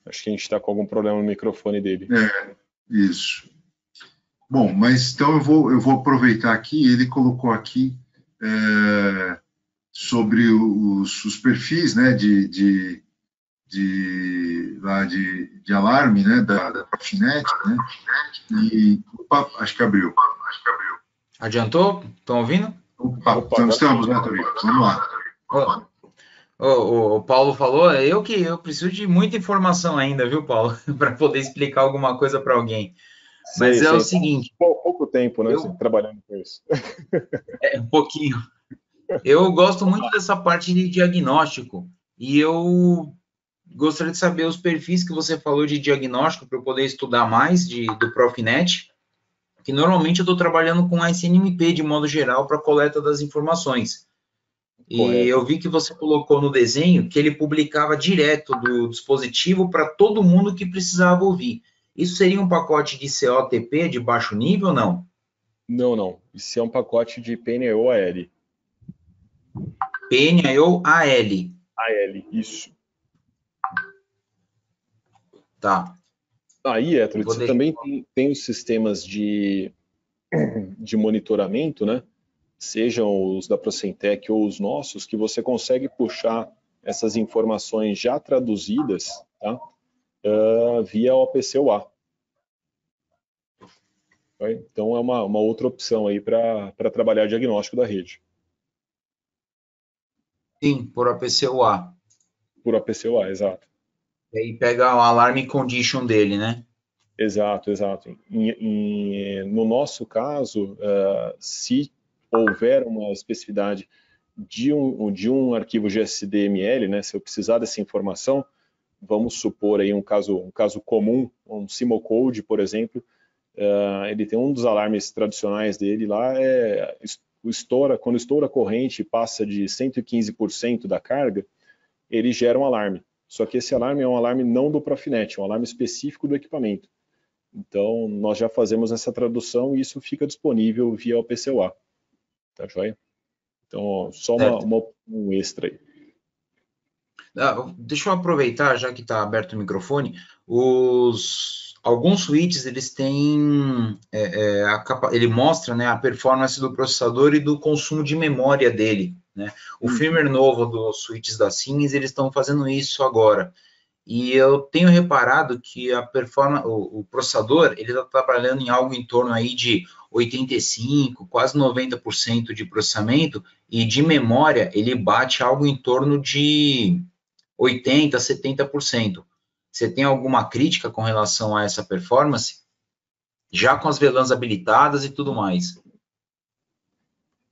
Acho que a gente está com algum problema no microfone dele. Isso. Bom, mas então eu vou aproveitar aqui, ele colocou aqui sobre os perfis, né, de alarme, né, da Profinet, né, e opa, acho que abriu. Adiantou? Estão ouvindo? Opa, estamos, né, Ettore? Vamos lá. O Paulo falou, eu preciso de muita informação ainda, viu, Paulo, para poder explicar alguma coisa para alguém. Mas o seguinte... Pouco tempo, né, trabalhando com isso. Um pouquinho. Eu gosto muito dessa parte de diagnóstico e eu gostaria de saber os perfis que você falou de diagnóstico para eu poder estudar mais do Profinet, que normalmente eu estou trabalhando com ICNMP de modo geral para coleta das informações. E correto. Eu vi que você colocou no desenho que ele publicava direto do dispositivo para todo mundo que precisava ouvir. Isso seria um pacote de COTP de baixo nível ou não? Não. Isso é um pacote de PNO-AL. PNO-AL. AL, isso. Tá. Aí, Ettore, você também tem os sistemas de monitoramento, né? Sejam os da Procentec ou os nossos, que você consegue puxar essas informações já traduzidas, tá? Via OPC-UA. Então é uma outra opção aí para trabalhar diagnóstico da rede. Sim, por OPC-UA. Por OPC-UA, exato. E aí pega o alarme condition dele, né? Exato, exato. No nosso caso, se houver uma especificidade de um arquivo GSD-ML, né, se eu precisar dessa informação, vamos supor aí um caso comum, um Simocode, por exemplo, ele tem um dos alarmes tradicionais dele lá, quando estoura a corrente e passa de 115% da carga, ele gera um alarme. Só que esse alarme é um alarme não do Profinet, é um alarme específico do equipamento. Então, nós já fazemos essa tradução e isso fica disponível via o PCUA. Tá joia? Então, só um extra aí. Deixa eu aproveitar, já que está aberto o microfone, alguns switches, eles têm, ele mostra, né, a performance do processador e do consumo de memória dele, né? O firmware novo dos switches da Siemens, eles estão fazendo isso agora. E eu tenho reparado que a performance, o processador, ele está trabalhando em algo em torno aí de 85%, quase 90% de processamento, e de memória ele bate algo em torno de 80%, 70%. Você tem alguma crítica com relação a essa performance? Já com as VLANs habilitadas e tudo mais.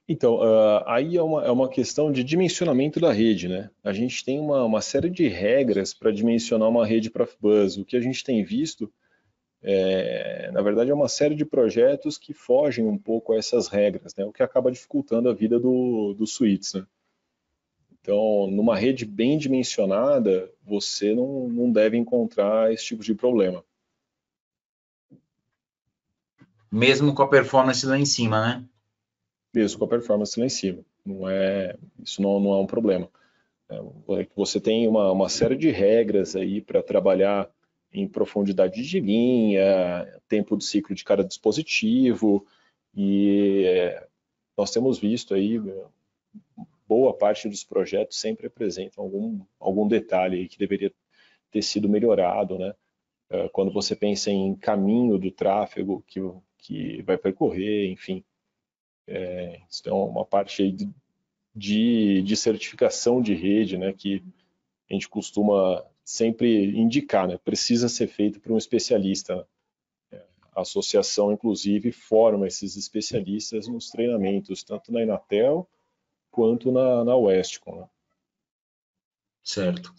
Então, aí é uma questão de dimensionamento da rede, né? A gente tem uma série de regras para dimensionar uma rede Profibus. O que a gente tem visto, na verdade, é uma série de projetos que fogem um pouco a essas regras, né? O que acaba dificultando a vida dos suítes, né? Então, numa rede bem dimensionada, você não deve encontrar esse tipo de problema. Mesmo com a performance lá em cima, né? Mesmo com a performance lá em cima. Isso não é um problema. Você tem uma série de regras aí para trabalhar em profundidade de linha, tempo de ciclo de cada dispositivo, e nós temos visto aí boa parte dos projetos sempre apresentam algum detalhe aí que deveria ter sido melhorado, né? Quando você pensa em caminho do tráfego que vai percorrer, enfim. Isso é uma parte aí de certificação de rede, né, que a gente costuma sempre indicar, né, precisa ser feito por um especialista, né? A associação, inclusive, forma esses especialistas nos treinamentos, tanto na Inatel quanto na Westcon, né? Certo.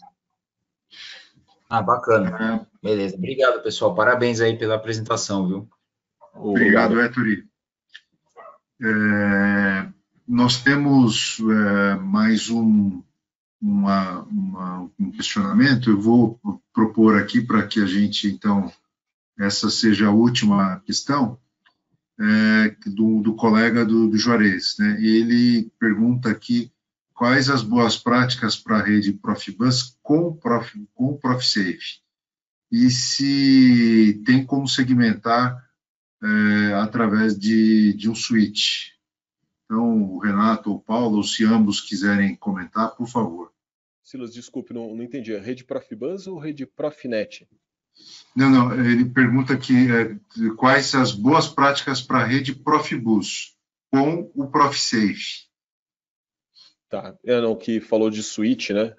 Bacana. Beleza. Obrigado, pessoal. Parabéns aí pela apresentação, viu? Obrigado, Ettore. Nós temos mais um questionamento. Eu vou propor aqui para que a gente, então, essa seja a última questão, do colega do Juarez, né? Ele pergunta aqui quais as boas práticas para a rede Profibus com o ProfSafe e se tem como segmentar através de um switch. Então, o Renato ou o Paulo, se ambos quiserem comentar, por favor. Silas, desculpe, não entendi. É rede Profibus ou rede Profinet? Não, ele pergunta aqui quais as boas práticas para a rede Profibus com o ProfSafe. Tá, que falou de switch, né?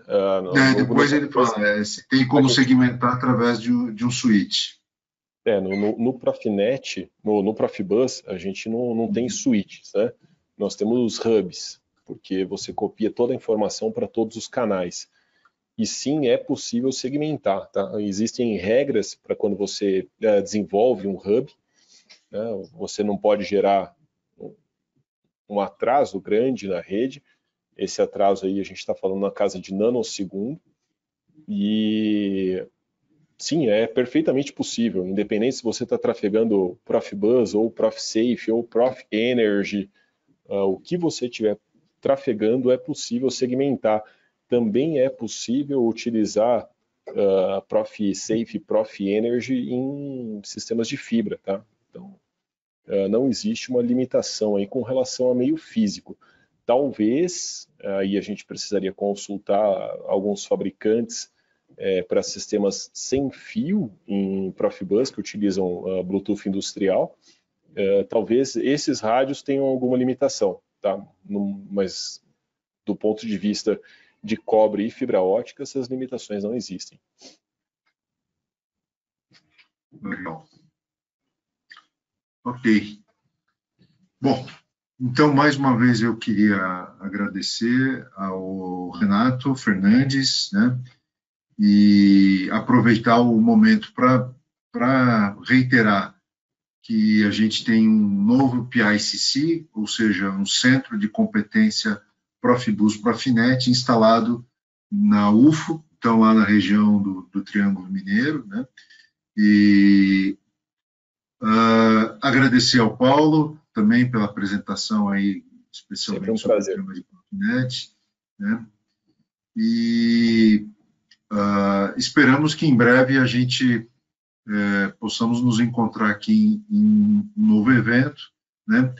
Depois ele fala se tem como segmentar através de um switch. No Profinet, no Profibus, a gente não tem switches, né? Nós temos hubs, porque você copia toda a informação para todos os canais. E sim, é possível segmentar, tá? Existem regras para quando você desenvolve um hub, né? Você não pode gerar um atraso grande na rede. Esse atraso aí a gente está falando na casa de nanosegundo. E sim, é perfeitamente possível, independente se você está trafegando Profibus ou ProfSafe ou ProfEnergy, o que você estiver trafegando é possível segmentar. Também é possível utilizar ProfSafe e ProfEnergy em sistemas de fibra, tá? Então, não existe uma limitação aí com relação a meio físico. Talvez, aí a gente precisaria consultar alguns fabricantes para sistemas sem fio em Profibus, que utilizam Bluetooth industrial. Talvez esses rádios tenham alguma limitação, tá? Mas do ponto de vista de cobre e fibra ótica, essas limitações não existem. Legal. Ok. Bom, então, mais uma vez, eu queria agradecer ao Renato Fernandes, né, e aproveitar o momento para reiterar que a gente tem um novo PICC, ou seja, um Centro de Competência Profibus Profinet, instalado na UFO, então lá na região do Triângulo Mineiro, né? E agradecer ao Paulo também pela apresentação aí, especialmente sobre o tema de Profinet, né? E esperamos que em breve a gente possamos nos encontrar aqui em um novo evento, né?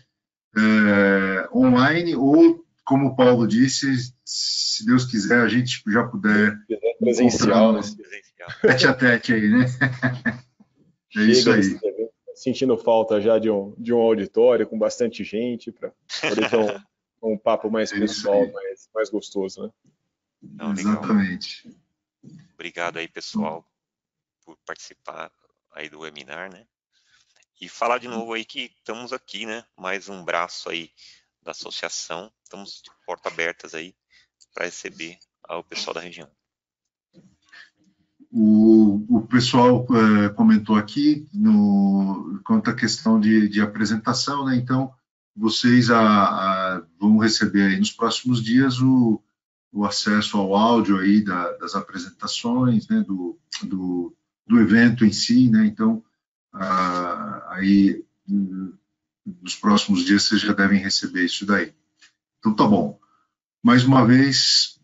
Online, ou, como o Paulo disse, se Deus quiser, a gente já puder presencial, né? Tete a tete aí, né? É isso aí. Sentindo falta já de um auditório com bastante gente, para poder ter um papo mais pessoal, mais gostoso, né? Não, exatamente. Obrigado aí, pessoal, por participar aí do webinar, né? E falar de novo aí que estamos aqui, né? Mais um braço aí da associação. Estamos de portas abertas aí para receber o pessoal da região. O pessoal comentou aqui quanto à questão de apresentação, né? Então, vocês vão receber aí nos próximos dias o acesso ao áudio aí das apresentações, né? Do evento em si, né? Então, aí nos próximos dias vocês já devem receber isso daí. Então, tá bom. Mais uma vez,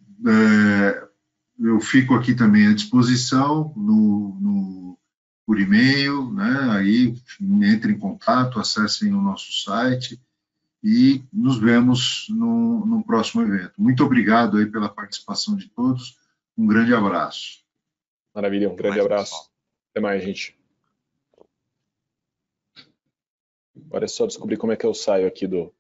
eu fico aqui também à disposição por e-mail, né? Aí entre em contato, acessem o nosso site e nos vemos no próximo evento. Muito obrigado aí pela participação de todos. Um grande abraço. Maravilha, um grande abraço. Pessoal. Até mais, gente. Agora é só descobrir como é que eu saio aqui do